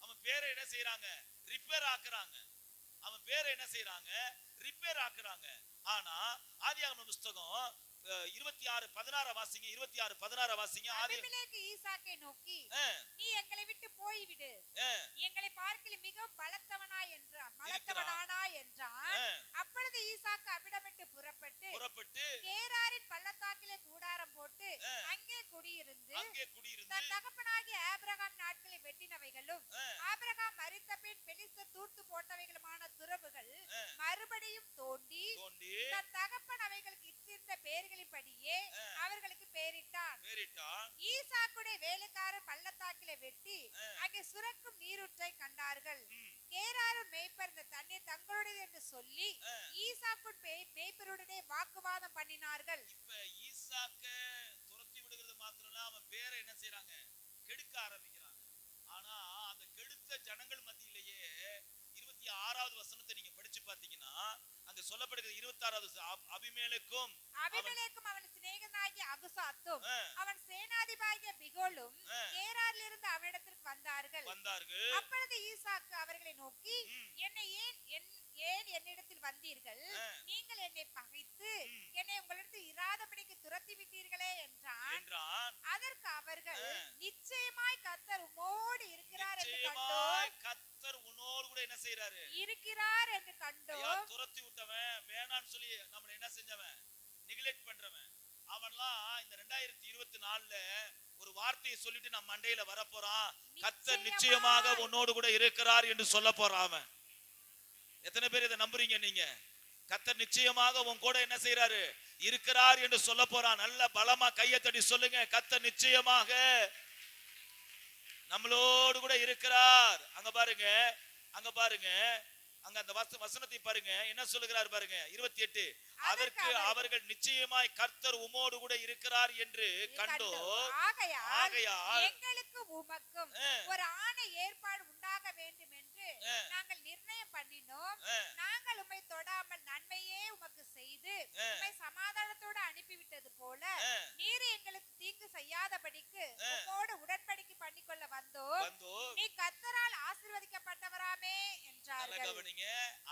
அவன் பேரை என்ன செய்யறாங்க? ரிப்பேர் ஆக்குறாங்க. ஆனா ஆதியாகம புஸ்தகம் 26:16 வாசிங்க. 26:16 வாசிங்க. அபிமெலேக்கு ஈசாக்கை நோக்கி, நீ எங்களை விட்டு போய்விடு, எங்களை பார்க்கிலும் மிகவும் பலத்தவனாய் என்றான். அப்பொழுது ஈசாக்கு அவ்விடமிட்டு புறப்பட்டு கேராரின் பள்ளத்தாக்கிலே கூடாரம் போட்டு அங்கே குடியிருந்து தன் தகப்பனாகிய ஆபிரகாம் நாட்களை வெட்டினவைகளும் ஆபிரகாம் மரித்த பின் பெலிஸ்தர் தூர்த்து போட்டவைகளுமான துறவுகள் மறுபடியும் தோண்டி தன் தகப்பன் அவைகளுக்கு இட்டிருந்த பெயர்களின்படியே அவர்களுக்கு பெயரிட்டான். ஈசாக்குடைய வேலைக்காரர் பள்ளத்தாக்கிலே வெட்டி அங்கே சுரக்கும் நீரூற்றை கண்டார்கள். கேராரும் மேய்ப்பர் இந்த தண்ணீர் தங்களுடையது என்று சொல்லி ஈசாக்கும் மேய்ப்பருடனே வாக்குவாதம் பண்ணினார்கள். இப்ப ஈசாக்க துரத்தி விடுகிறது மாத்திரம் இல்ல, அவன் பேரை என்ன செய்யறாங்க, கெடுக்க ஆரம்பிக்கிறாங்க. ஆனா அந்த கெடுத்த ஜனங்கள் மத்தியிலேயே 26வது வசனத்தை நீங்க படிச்சு பாத்தீங்கன்னா அங்க சொல்லப்படுகிறது 26வது அபிமெலேக்கும் அவன் சிநேகிதனாகிய அகுசாத்தும் அவன் சேனாதிபதியாகிய பிகோலும் கேராரிலிருந்து அவனிடத்திற்கு வந்தார்கள். அப்பொழுது ஈசாக்கு அவர்களை நோக்கி, என்னை ஏன் என்னிடத்தில் வந்தீர்கள்? நீங்கள் என்னை பகைத்து என்னை உங்களிடத்தில் இராதபடிக்கு துரத்தி விட்டீர்களே என்றான். அதற்கு அவர்கள், நிச்சயமாய் கர்த்தர் உம்மோடு இருக்கிறார் என்று கண்டோம். கர்த்தர் உன்னோடு கூட என்ன செய்யறாரு, இருக்கிறார் என்று கண்டோம். துரத்தி விட்டவன், வேணான்னு சொல்லி நம்மள என்ன செஞ்சவன், நெக்லெக்ட் பண்றவன், அவன்லாம் இந்த 2024ல ஒரு வார்த்தையை சொல்லிட்டு நம்ம மண்டையில வரப்போறான். கர்த்தர் நிச்சயமாக உன்னோடு கூட இருக்கிறார் என்று சொல்ல போறான் அவன். எத்தனை பேர் இதை நம்புறீங்க நீங்க? கர்த்தர் நிச்சயமாக உன் கூட என்ன செய்யறாரு, இருக்கிறார் என்று சொல்ல போறான். நல்ல பலமா கையை தட்டி சொல்லுங்க, கர்த்தர் நிச்சயமாக நம்மளோடு கூட இருக்கிறார். அங்க பாருங்க, அங்க பாருங்க, அங்க அந்த வசனத்தை பாருங்க, என்ன சொல்லுகிறார் பாருங்க, 28. அதற்கு அவர்கள், நிச்சயமாய் கர்த்தர் உம்மோடு கூட இருக்கிறார் என்று கண்டோ, ஆகையால் எங்களுக்கு உமக்கும் ஒரு ஆணை ஏற்பாடு உண்டாக வேண்டும் என்று நாங்கள் நிர்ணயம் பண்ணினோம். நாங்கள் உம்மை தொடாமல் நன்மையே உமக்கு செய்து உம்மை சமாதானத்தோடு அனுப்பிவிட்டது போல நீர் எங்களுக்கு தீங்கு செய்யாதபடிக்கு உம்மோடு உடன்படிக்கை பண்ணிக்கொள்ள வந்தோம். நீ கர்த்தரால் ஆசீர்வதிக்கப்பட்டவராமே என்றார்கள்.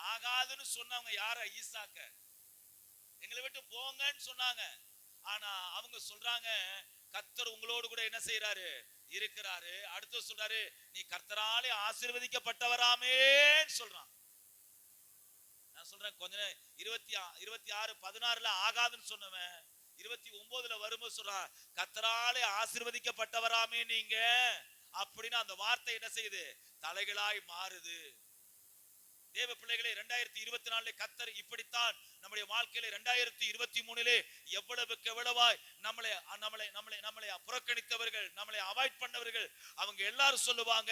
ஆகாதுன்னு சொன்னவங்க யார? ஈசாக்க. எங்களை விட்டு போங்கன்னு சொன்னாங்க. ஆனா அவங்க சொல்றாங்க, கர்த்தர் உங்களோடு கூட என்ன செய்யறாரு, இருக்கிறாரு. அடுத்து சொல்றாரு, நீ கர்த்தராலே ஆசீர்வதிக்கப்பட்டவராமே சொல்றான். நான் சொல்றேன், கொஞ்ச 26:16 ஆகாதுன்னு சொன்னவன் 29ல வரும்போது சொல்றான், கர்த்தராலே ஆசீர்வதிக்கப்பட்டவராமே நீங்க அப்படின்னு அந்த வார்த்தை என்ன செய்யுது, தலைகளாய் மாறுது. தேவ பிள்ளைகளே, 2024 கர்த்தர் இப்படித்தான் நம்முடைய வாழ்க்கையில 2023 எவ்வளவுக்கு எவ்வளவாய் நம்மளை புறக்கணித்தவர்கள், நம்மளை அவாய்ட் பண்ணவர்கள், அவங்க எல்லாரும் சொல்லுவாங்க,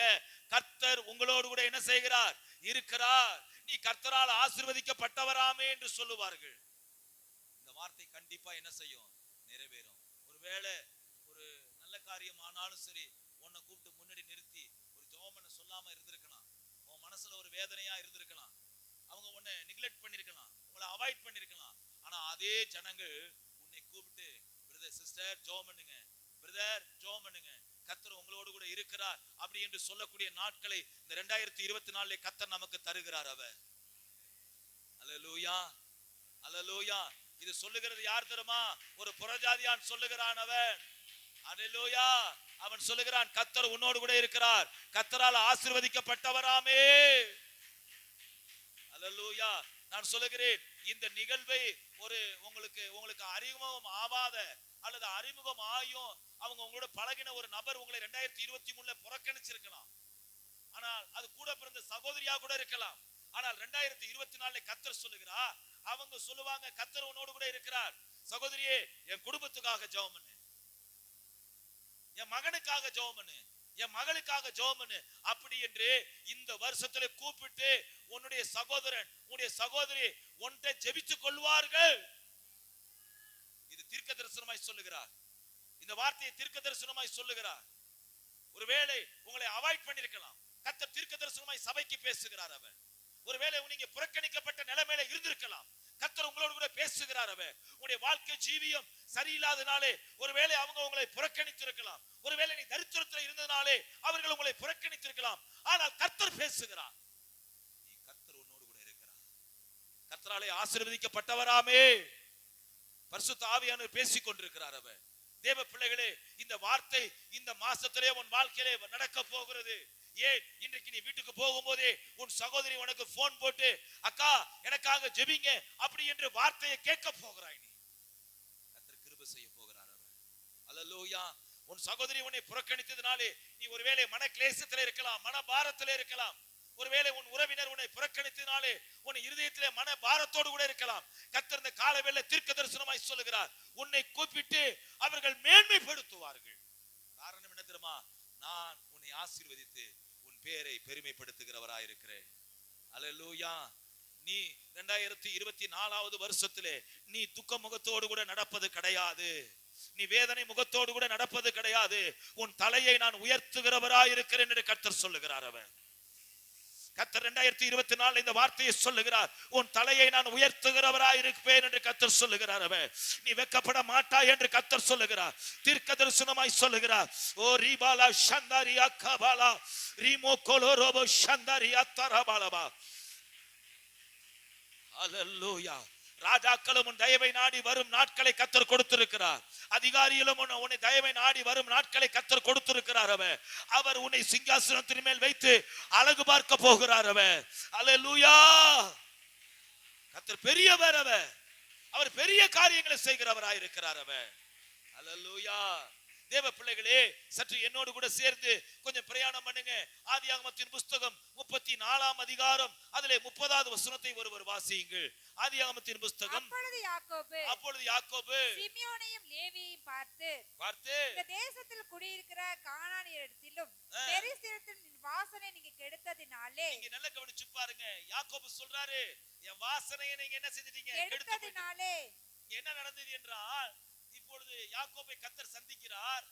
கர்த்தர் உங்களோடு கூட என்ன செய்கிறார், இருக்கிறார். நீ கர்த்தரால் ஆசீர்வதிக்கப்பட்டவராமே என்று சொல்லுவார்கள். இந்த வார்த்தை கண்டிப்பா என்ன செய்யும், நிறைவேறும். ஒருவேளை ஒரு நல்ல காரியம் ஆனாலும் சரி, உன்னை கூப்பிட்டு முன்னாடி நிறுத்தி ஒரு ஜெபம் சொல்லாம இருந்திருக்கலாம். உன் மனசுல ஒரு வேதனையா இருந்திருக்கலாம். அவங்க உன்னை நெக்லெக்ட் பண்ணிருக்கலாம், உங்களை அவாய்ட் பண்ணிருக்கலாம். ஆனா அதே ஜனங்கள் உன்னை கூப்பிட்டு, பிரதர் சிஸ்டர் ஜெபம் பண்ணுங்க, பிரதர் ஜெபம் பண்ணுங்க, கர்த்தர் உங்களோடு கூட இருக்கிறார் அப்படி என்று சொல்லக்கூடிய நாட்களை இந்த 2024 கர்த்தர் நமக்கு தருகிறார். அவர் அல்லேலூயா, அல்லேலூயா. இது சொல்லுகிறது யார் தெரியுமா? ஒரு புறஜாதியான் சொல்லுகிறான். அவன் அல்லேலூயா, அவன் சொல்லுகிறான், கர்த்தர் உன்னோடு கூட இருக்கிறார், கர்த்தரால் ஆசீர்வதிக்கப்பட்டவராமே. அல்லேலூயா. நான் சொல்லுகிறேன், இந்த நிகழ்வை ஒரு உங்களுக்கு அறிமுகம் ஆவாத அல்லது அறிமுகம் ஆயும் அவங்க உங்களோட பழகின ஒரு நபர் உங்களை 2023 புறக்கணிச்சிருக்கலாம். ஆனால் அது கூட பிறந்த சகோதரியா கூட இருக்கலாம். ஆனால் 2024 கர்த்தர் சொல்லுகிறார், அவங்க சொல்லுவாங்க, கர்த்தர் உன்னோடு கூட இருக்கிறார். சகோதரியே, என் குடும்பத்துக்காக ஜெபம் பண்ணு, என் மகனுக்காக ஜெபம் பண்ணு, என் மகளுக்காக ஜெபம் பண்ணு அப்படி என்று இந்த வருஷத்துல கூப்பிட்டு உன்னுடைய சகோதரன், உன்னுடைய சகோதரி ஒன்றை ஜெபித்துக் கொள்வார்கள். இது தீர்க்க தரிசனமாய் சொல்லுகிறார். இந்த வார்த்தையை தீர்க்க தரிசனமாய் சொல்லுகிறார். ஒருவேளை உங்களை அவாய்ட் பண்ணிருக்கலாம், கர்த்தர் தீர்க்க தரிசனமாய் சபைக்கு பேசுகிறார். அவர் ஒருவேளை நீங்க புறக்கணிக்கப்பட்ட நிலைமையில இருந்திருக்கலாம், கர்த்தர் உங்களோடு கூட பேசுகிறார். அவர் உங்களுடைய வாழ்க்கை ஜீவியம் சரியில்லாதனாலே ஒருவேளை அவங்க உங்களை புறக்கணித்திருக்கலாம், ஒருவேளை நீ தரித்திரத்தில் இருந்ததனாலே அவர்கள் உங்களை புறக்கணித்திருக்கலாம். ஆனால் கர்த்தர் பேசுகிறார், நீ கர்த்தர் உன்னோடு கூட இருக்கிறார், கர்த்தராலே ஆசீர்வதிக்கப்பட்டவராமே. பரிசுத்த ஆவியானவர் பேசிக் கொண்டிருக்கிறார். அவர் தேவ பிள்ளைகளே, இந்த வார்த்தை இந்த மாசத்திலே உன் வாழ்க்கையிலே நடக்க போகிறது. ஏன், இன்றைக்கு நீ வீட்டுக்கு போகும்போதே உன் சகோதரி உனக்கு போன் போட்டு, அக்கா எனக்காக ஜெபிங்க அப்படி என்று வார்த்தையை கேட்க போகிறாய். நீ கர்த்தர் கிருபை செய்ய போகிறார். அவர் அல்லேலூயா. உன் சகோதரி உன்னை புறக்கணித்ததினாலே நீ ஒருவேளை மன கிளேசத்திலே இருக்கலாம், மன பாரத்திலே இருக்கலாம். ஒருவேளை உன் உறவினர் உன்னை புறக்கணித்ததினாலே உன் இருதயத்திலே மன பாரத்தோடு கூட இருக்கலாம். கர்த்தர் இந்த காலவேளை தீர்க்க தரிசனமாய் சொல்லுகிறார், உன்னை கூப்பிட்டு அவர்கள் மேன்மைப்படுத்துவார்கள். காரணம் என்ன தெரியுமா? நான் உன்னை ஆசீர்வதித்து உன் உன் பேரை பெருமைப்படுத்துகிறவராயிருக்கிறேன். அல்லேலூயா. நீ 2024வது வருஷத்திலே நீ துக்க முகத்தோடு கூட நடப்பது கிடையாது. நீ வேதனை முகத்தோடு கூட நடப்பது கிடையாது. உன் தலையை நான் உயர்த்துகிறவராயிருக்கிறேன் என்று கர்த்தர் சொல்லுகிறார். அவர் கர்த்தர் 2024 இந்த வார்த்தையை சொல்லுகிறார். உன் தலையை நான் உயர்த்துகிறவராயிருப்பேன் என்று கர்த்தர் சொல்லுகிறார். அவர் நீ வெட்கப்பட மாட்டாய் என்று கர்த்தர் சொல்லுகிறார். தீர்க்க தரிசனமாய் சொல்லுகிறார். ஓ ரீபாலா ஷந்தாரியா கபாலா ரீமோ கோலோரோபோ ஷந்தாரியா தரபாலபா. அல்லேலூயா. ராஜாக்களும் உன் தயவை நாடி வரும் நாட்களை கர்த்தர் கொடுத்திருக்கிறார். அதிகாரிகளும் உன்னை தயவை நாடி வரும் நாட்களை கர்த்தர் கொடுத்திருக்கிறார். அவர் உன்னை சிங்காசனத்தின் மேல் வைத்து அழகு பார்க்க போகிறார். அல்லேலூயா. கர்த்தர் பெரியவர். அவர் பெரிய காரியங்களை செய்கிறவராய் இருக்கிறார். அல்லேலூயா. தேவ பிள்ளைகளே, சற்று என்னோடு கூட சேர்ந்து கொஞ்சம் பிரயாணம் பண்ணுங்க. ஆதியாகமத்தின் புஸ்தகம் 34ஆம் அதிகாரம் அதிலே 30வது வசனத்தை ஒருவர் வாசியுங்கள். ஆதியாகமத்தின் புஸ்தகம். அப்பொழுது யாக்கோபு சிமியோனையும் லேவியையும் பார்த்து இந்த தேசத்தில் குடியிருக்கிற கானானியரிடத்திலும் பெரிஸ்தரின் வாசனை நீங்க கெடுத்ததினாலே. நீங்க நல்லா கவனிச்சு பாருங்க. யாக்கோபு சொல்றாரு, என் வாசனையை நீங்க என்ன செஞ்சிட்டீங்க? கெடுத்ததினாலே. என்ன நடந்தது என்றால், இப்பொழுது யாக்கோபை கர்த்தர் சந்திக்கிறார்.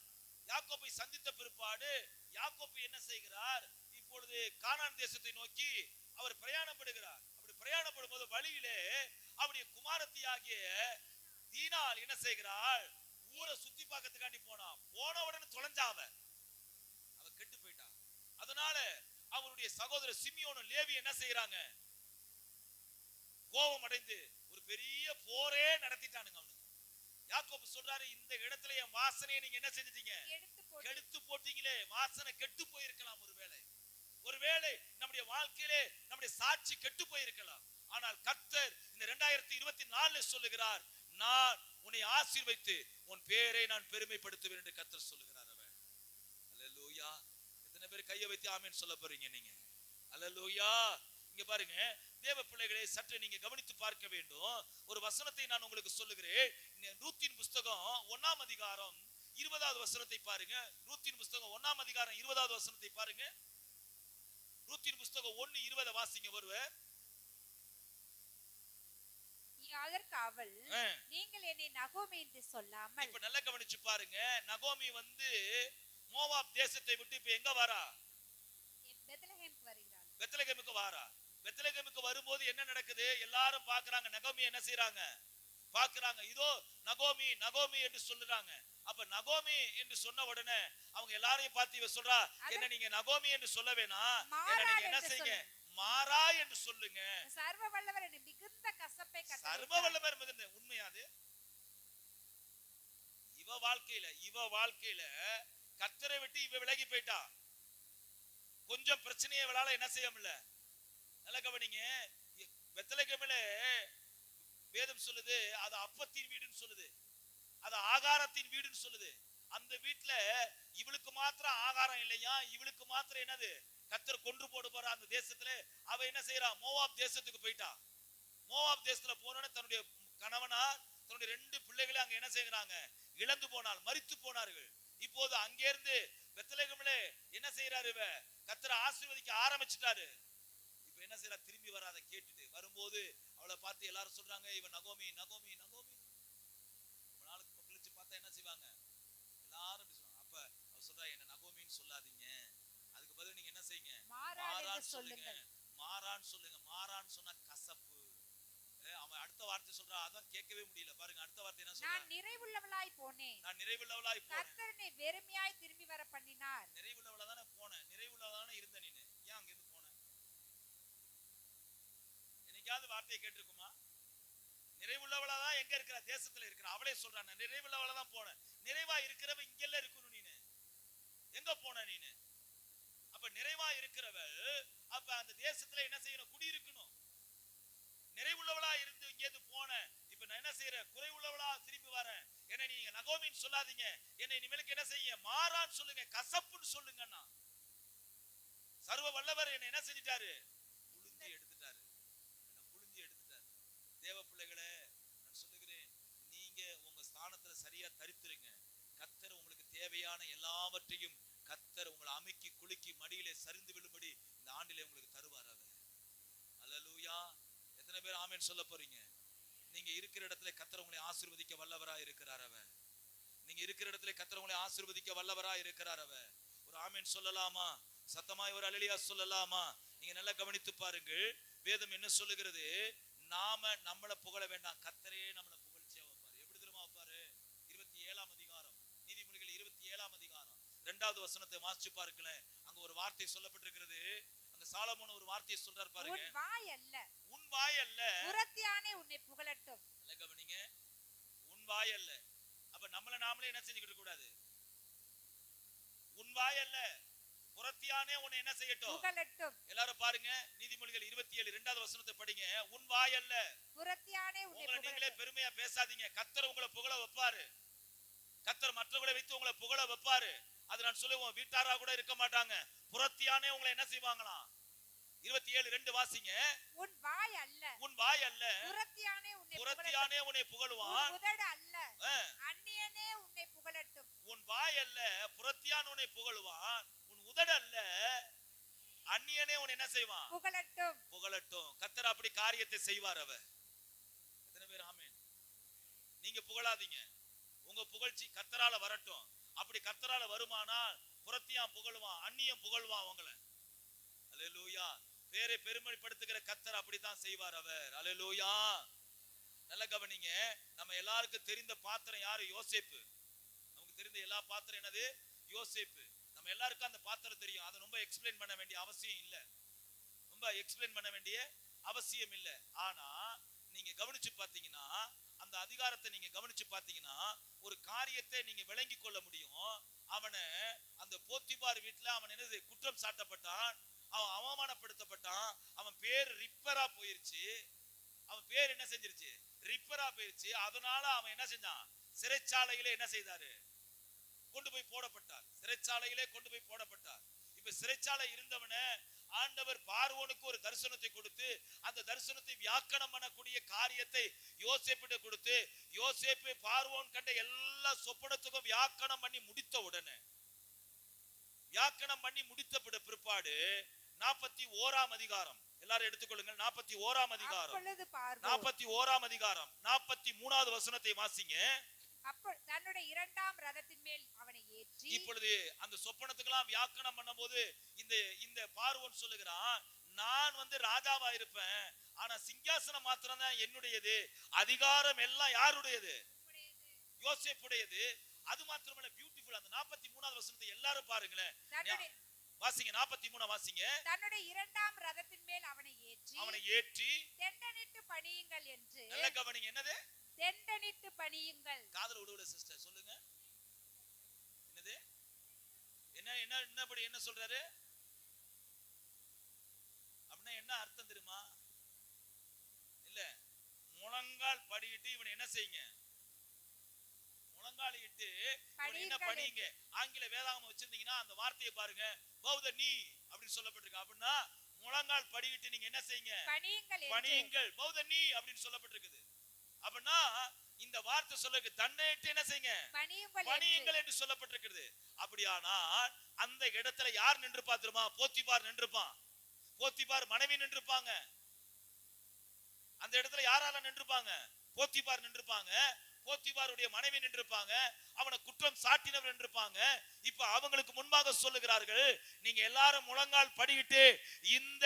யாக்கோபை சந்தித்த பிற்பாடு யாக்கோபு என்ன செய்கிறார்? இப்பொழுது கானான் தேசத்தை நோக்கி அவர் பிரயாணப்படுகிறார். அப்படி பிரயாணப்படும் போது வழியிலே அவருடைய குமாரத்தியாகிய தீனாள் என்ன செய்கிறாள்? ஊரை சுத்தி பார்க்கறதுக்காண்டி போன உடனே தொலைஞ்சாவ கெட்டு போயிட்டா. அதனால அவருடைய சகோதரர் சிமியோனும் லேவி என்ன செய்யறாங்க? கோபம் அடைந்து ஒரு பெரிய போரே நடத்திட்டானுங்க. அவனுக்கு யாக்கோபு சொல்றாரு, இந்த இடத்துல என் வாசனையை நீங்க என்ன செஞ்சிட்டீங்க? கெடுத்து போட்டீங்களே. வாசனை கெட்டு போயிருக்கலாம். ஒருவேளை நம்முடைய வாழ்க்கையிலே நம்முடைய சாட்சி கெட்டு போயிருக்கலாம். ஆனால் கர்த்தர் இந்த 2024 சொல்லுகிறார், நான் உன்னை ஆசீர்வதித்து உன் பேரை நான் பெருமைப்படுத்துவேன் என்று கர்த்தர் சொல்லுகிறார். அவர் அல்லேலூயா. எத்தனை பேர் கையை வைத்து ஆமென் சொல்ல போறீங்க நீங்க? அல்லேலூயா. இங்க பாருங்க தேவ பிள்ளைகளை, சற்று நீங்க கவனித்து பார்க்க வேண்டும். ஒரு வசனத்தை நான் உங்களுக்கு சொல்லுகிறேன். ரூத்தின் புஸ்தகம் 1ஆம் அதிகாரம் 20வது வசனத்தை பாருங்க. ரூத்தின் புஸ்தகம் 1ஆம் அதிகாரம் 20வது வசனத்தை பாருங்க. ரூத்தின் புஸ்தகம் 1:20 வாசிங்க ஒருவர். அதற்கு அவள், நீங்கள் என்னை நகோமி என்று சொல்லாமல். இப்ப நல்லா கவனிச்சு பாருங்க. நகோமி மோவாப் தேசத்தை விட்டு இப்ப எங்க வரா? பெத்லகேமுக்கு வருகிறாள். பெத்லகேமுக்கு வாரா. பெத்லகேமுக்கு வரும்போது என்ன நடக்குது? எல்லாரும் பாக்குறாங்க. நகோமி என்ன செய்யறாங்க? பாக்குறாங்க. இதோ நகோமி நகோமி என்று சொல்றாங்க. அப்ப நகோமி என்று சொன்ன உடனே அவங்க எல்லாரையும் பார்த்து இவ சொல்றா, என்ன நீங்க நகோமி என்று சொல்ல வேணாம், என்ன நீங்க என்ன செய்யுங்க? மாறா என்று சொல்லுங்க. சர்வ வல்லவர் என்று மிகுந்த கசப்பை கட்டளையிட்டார். சர்வ வல்லவர் மிகுந்த உண்மையாது. இவ வாழ்க்கையில கர்த்தரை விட்டு இவ விலகி போயிட்டா. கொஞ்சம் பிரச்சனையை இவளால என்ன செய்ய முடியல. நல்ல கவனிங்க. பெத்லகேமில வேதம் சொல்லுது, அது அப்பத்தின் வீடுன்னு சொல்லுது, அது ஆகாரத்தின் வீடுன்னு சொல்லுது. அந்த வீட்டுல இவளுக்கு மாத்திரம் ஆகாரம் இல்லையா, இவளுக்கு மாத்திரம் என்னது? கர்த்தர் கொன்று போட போற அந்த தேசத்துல அவ என்ன செய்யறா? மோவாப் தேசத்துக்கு போயிட்டா. மோவாப் தேசத்துல போனோன்னு தன்னுடைய கணவனார் தன்னுடைய 2 பிள்ளைகளை அங்க என்ன செய்யறாங்க? இழந்து போனால், மரித்து போனார்கள். இப்போது அங்கிருந்து பெத்லகேமில என்ன செய்யறாரு? இவ கர்த்தரை ஆசீர்வதிக்க ஆரம்பிச்சுட்டாரு. இப்ப என்ன செய்யறா? திரும்பி வராத கேட்டுட்டு வரும்போது அவளை பார்த்து எல்லாரும் சொல்றாங்க, இவன் நகோமி நகோமி நகோமி. ரொம்ப நாளுக்கு கழிச்சு பார்த்தா என்ன செய்வாங்க? எல்லாரும் அப்ப அவ சொல்றா, என்ன நகோமின்னு சொல்லாதீங்க, அதுக்கு பதில் நீங்க என்ன செய்யுங்க? மாறான்னு சொல்லுங்க. மாறான்னு சொல்லுங்க. மாறான்னு சொன்னா கசப்பு. அவன் அடுத்த வார்த்தை சொல்றா, அதான் கேட்கவே முடியல. பாருங்க அடுத்த வார்த்தை என்ன சொல்றா? நான் நிறைவுள்ளவளாய் போனேன். நான் நிறைவுள்ளவளாய் போனேன். கர்த்தர் என்னை வெறுமையாய் திரும்பி வர பண்ணினார். நிறைவுள்ளவளா தானே போனேன், நிறைவுள்ளவளா தானே இருந்த நீ. ஏன் அங்க இருந்து போன? என்னைக்காவது வார்த்தையை கேட்டிருக்குமா? நிறைவுள்ளவளா தான் எங்க இருக்கிற? தேசத்துல இருக்கிற. அவளே சொல்றான், நிறைவுள்ளவளா தான் போனேன். நிறைவா இருக்கிறவ இங்கெல்லாம் இருக்கணும். நீனு எங்க போன? நீனு அப்ப நிறைவா இருக்கிறவள் அப்ப அந்த தேசத்துல என்ன செய்யணும்? குடியிருக்கணும். நிறைவுள்ளவளா இருந்து இங்கேது போன. இப்ப நான் என்ன செய்யறேன்? குறைவுள்ளவளா திரும்பி வரேன். என்ன நீங்க நகோமின்னு சொல்லாதீங்க, என்னை இனிமேலுக்கு என்ன செய்ய? மாறான்னு சொல்லுங்க, கசப்புன்னு சொல்லுங்கன்னா. சர்வ வல்லவர் என்ன என்ன செஞ்சிட்டாரு? புழிஞ்சு எடுத்துட்டாரு. புழிஞ்சு எடுத்துட்டாரு. தேவ பிள்ளைகளே, நான் சொல்லுகிறேன், நீங்க உங்க ஸ்தானத்துல சரியா தரித்துருங்க. கர்த்தர் உங்களுக்கு தேவையான எல்லாவற்றையும் கர்த்தர் உங்களை அமுக்கி குலுக்கி மடியிலே சரிந்து விழும்படி ஆமென் சொல்ல போறீங்க? நீங்க இருக்கிற இடத்துல கர்த்தர் உங்களை ஆசீர்வதிக்க வல்லவராய் இருக்கிறார் அவர். நீங்க இருக்கிற இடத்துல கர்த்தர் உங்களை ஆசீர்வதிக்க வல்லவராய் இருக்கிறார் அவர். ஒரு ஆமென் சொல்லலாமா? சத்தமாய் ஒரு அல்லேலூயா சொல்லலாமா? நீங்க நல்லா கவனித்து பாருங்கள். வேதம் என்ன சொல்லுகிறது? நாம நம்மள புகழ வேண்டாம், கர்த்தரே நம்மள புகழ்ச்சியா வைப்பாரு. எப்படி தெரியுமா வைப்பாரு? 27ஆம் அதிகாரம், நீதிமொழிகள் 27ஆம் அதிகாரம் 2வது வசனத்தை வாசிச்சு பாருங்களேன். அங்க ஒரு வார்த்தை சொல்லப்பட்டிருக்கிறது. அங்க சாலமோன் ஒரு வார்த்தையை சொல்றார் பாருங்க. உன் வாய் அல்ல, உன் வாய் அல்ல, புறத்தியானே உன்னை புகழட்டும். நல்லா கவனிங்க. உன் வாய் அல்ல. அப்ப நம்மள நாமளே என்ன செஞ்சுக்கிட்டு கூடாது? உன் வாய் அல்ல, புறத்தியானே உன்னை என்ன செய்யட்டும்? புகழட்டும். எல்லாரும் பாருங்க, நீதிமொழிகள் 27 2வது வசனத்தை படிங்க. உன் வாய் அல்ல, புறத்தியானே உன்னை புகழட்டும். நீங்களே பெருமையா பேசாதீங்க. கர்த்தர் உங்களை புகழ வைப்பாரு. கர்த்தர் மற்றவங்களை வைத்து உங்களை புகழ வைப்பாரு. அது நான் சொல்லுவோம், வீட்டாரா கூட இருக்க மாட்டாங்க, புறத்தியானே உங்களை என்ன செய்வாங்களாம்? 27:2 வாசிங்க. உன் வாய் அல்ல, உன் வாய் அல்ல, புறத்தியானே உன்னை புகழுவான். உதடு அல்ல, அந்நியனே உன்னை புகழட்டும். உன் வாய் அல்ல, புறத்தியானே உன்னை புகழுவான். உன் உதடு அல்ல, அந்நியனே உன்னை என்ன செய்வான்? புகழட்டும். புகழட்டும். கர்த்தர் அப்படி காரியத்தை செய்வார் அவர். எத்தனை பேர் ஆமென்? நீங்க புகழாதீங்க, உங்க புகழ்ச்சி கர்த்தரால வரட்டும். அப்படி கர்த்தரால வருமானால் புறத்தியான் புகழுவான், அந்நியம் புகழுவான் உங்களை. அல்லேலூயா. பேரை பெருமைப்படுத்துகிற கர்த்தர் அப்படித்தான் செய்வார் அவர். அல்லேலூயா. நல்ல கவனிங்க. நம்ம எல்லாருக்கும் தெரிந்த பாத்திரம் யாரு? யோசேப்பு. நமக்கு தெரிந்த எல்லா பாத்திரம் என்னது? யோசேப்பு. நம்ம எல்லாருக்கும் அந்த பாத்திரம் தெரியும். அதை ரொம்ப எக்ஸ்பிளைன் பண்ண வேண்டிய அவசியம் இல்லை. ரொம்ப எக்ஸ்பிளைன் பண்ண வேண்டிய அவசியம் இல்லை. ஆனா நீங்க கவனிச்சு பாத்தீங்கன்னா, அந்த அதிகாரத்தை நீங்க கவனிச்சு பாத்தீங்கன்னா, ஒரு காரியத்தை நீங்க விளங்கி கொள்ள முடியும். அவனை அந்த போத்திபார் வீட்டுல அவன் என்னது? குற்றம் சாட்டப்பட்டான், அவன் அவமானப்படுத்தப்பட்டான், அவன் பேர் ரிப்பரா போயிருச்சு. அவன் பேர் என்ன செஞ்சிருச்சு? ரிப்பரா போயிருச்சு. அதனால அவன் என்ன செஞ்சான்? சிறைச்சாலையிலே என்ன செய்தாரு? கொண்டு போய் போடப்பட்டார். சிறைச்சாலையிலே கொண்டு போய் போடப்பட்டார். இப்ப சிறைச்சாலை இருந்தவன ஆண்டவர் பார்வோனுக்கு ஒரு தரிசனத்தை கொடுத்து, அந்த தரிசனத்தை வியாக்கணம் பண்ணக்கூடிய காரியத்தை யோசேப்பிட்ட கொடுத்து, யோசேப்பு பார்வோன் கண்ட எல்லா சொப்பனத்துக்கும் வியாக்கணம் பண்ணி முடித்த உடனே, வியாக்கணம் பண்ணி முடித்த பிற்பாடு 41ஆம் அதிகாரம் எல்லாரும் எடுத்துக்கொள்ளுங்கள். 41ஆம் அதிகாரம் 41ஆம் அதிகாரம் 43வது வசனத்தை வாசிங்க. அப்பொழுது தன்னுடைய 2ஆம் ரதத்தின் மேல் அவனை ஏற்றி, இப்பொழுது அந்த சொப்பனத்துக்கெல்லாம் வியாக்கணம் பண்ணும்போது இந்த பார்வோன் சொல்லுகிறான், நான் வந்து ராஜாவா இருப்பேன், ஆனா சிங்காசனம் மாத்திரம் தான் என்னுடையது, அதிகாரம் எல்லாம் யாருடையது? யோசேப்புடையது. அது மாத்திரமல்ல, பியூட்டிஃபுல். அந்த 43வது வசனத்தை எல்லாரும் பாருங்களேன், வாசிங்க. 43 வாசிங்க. தன்னுடைய 2ஆம் ரதத்தின் மேல் அவனை ஏற்றி தெண்டனிட்டு பணியுங்கள் என்று. நல்ல கவனிங்க. என்னது? தெண்டனிட்டு பணியுங்கள். காதுல விடுவல சிஸ்டர், சொல்லுங்க. என்னது? என்ன சொல்றாரு? அப்படின்னா என்ன அர்த்தம் தெரியுமா? இல்ல, முழங்கால் படியிட்டு இவனை என்ன செய்யுங்க? முழங்கால் இட்டு என்ன படிங்க. ஆங்கில வேதாகமம் வச்சிருந்தீங்கன்னா அந்த வார்த்தையை பாருங்க, bow the knee அப்படி சொல்லப்பட்டிருக்கு. அப்படின்னா முழங்கால் படியிட்டு நீங்க என்ன செய்யுங்க? பணியுங்கள். bow the knee அப்படின்னு சொல்லப்பட்டிருக்குது. அப்படின்னா இந்த வார்த்தை சொல்லுங்க, தன்னைட்டு என்ன செய்யுங்க? பணியுங்கள் என்று சொல்லப்பட்டிருக்கிறது. அப்படியானால் அந்த இடத்துல யார் நின்று பாத்துருமா? போத்திபார் நின்றுப்பான். போத்திபார் மனைவி நின்றுப்பாங்க. அந்த இடத்துல யாரால நின்றுப்பாங்க? போத்திபார் நின்றுப்பாங்க. போத்திபாருடைய மனைவி நின்றுப்பாங்க. அவனை குற்றம் சாட்டினவர் நின்றுப்பாங்க. இப்ப அவங்களுக்கு முன்பாக சொல்லுகிறார்கள், நீங்க எல்லாரும் முழங்கால் படியிட்டு இந்த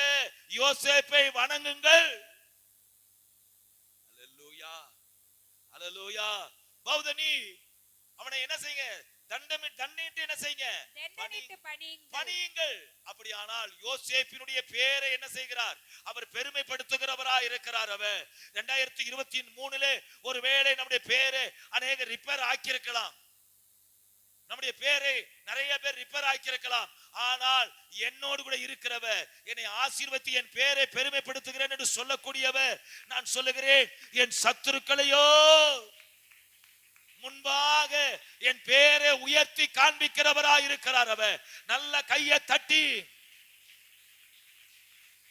யோசேப்பை வணங்குங்கள். அல்லேலூயா, அல்லேலூயா. bow the knee. அவனை என்ன செய்யுங்க? தண்டிட்டு என்ன செய்யுங்க? பணியுங்கள். அப்படியானால் யோசேப்பினுடைய பேரை என்ன செய்கிறார்? அவர் பெருமைப்படுத்துகிறவராய் இருக்கிறார். அவர் 2023 ஒருவேளை நம்முடைய பேரை அநேக ரிப்பேர் ஆக்கியிருக்கலாம், நம்முடைய பேரை நிறைய பேர் ரிப்பேர் ஆக்கியிருக்கலாம். ஆனால் என்னோடு கூட இருக்கிறவர், என்னை ஆசீர்வதித்து என் பேரை பெருமைப்படுத்துகிறேன் என்று சொல்லக்கூடியவர், நான் சொல்லுகிறேன், என் சத்துருக்களையோ முன்பாக என் பேரை உயர்த்தி காண்பிக்கிறவராய் இருக்கிறார் அவர். நல்ல கையை தட்டி,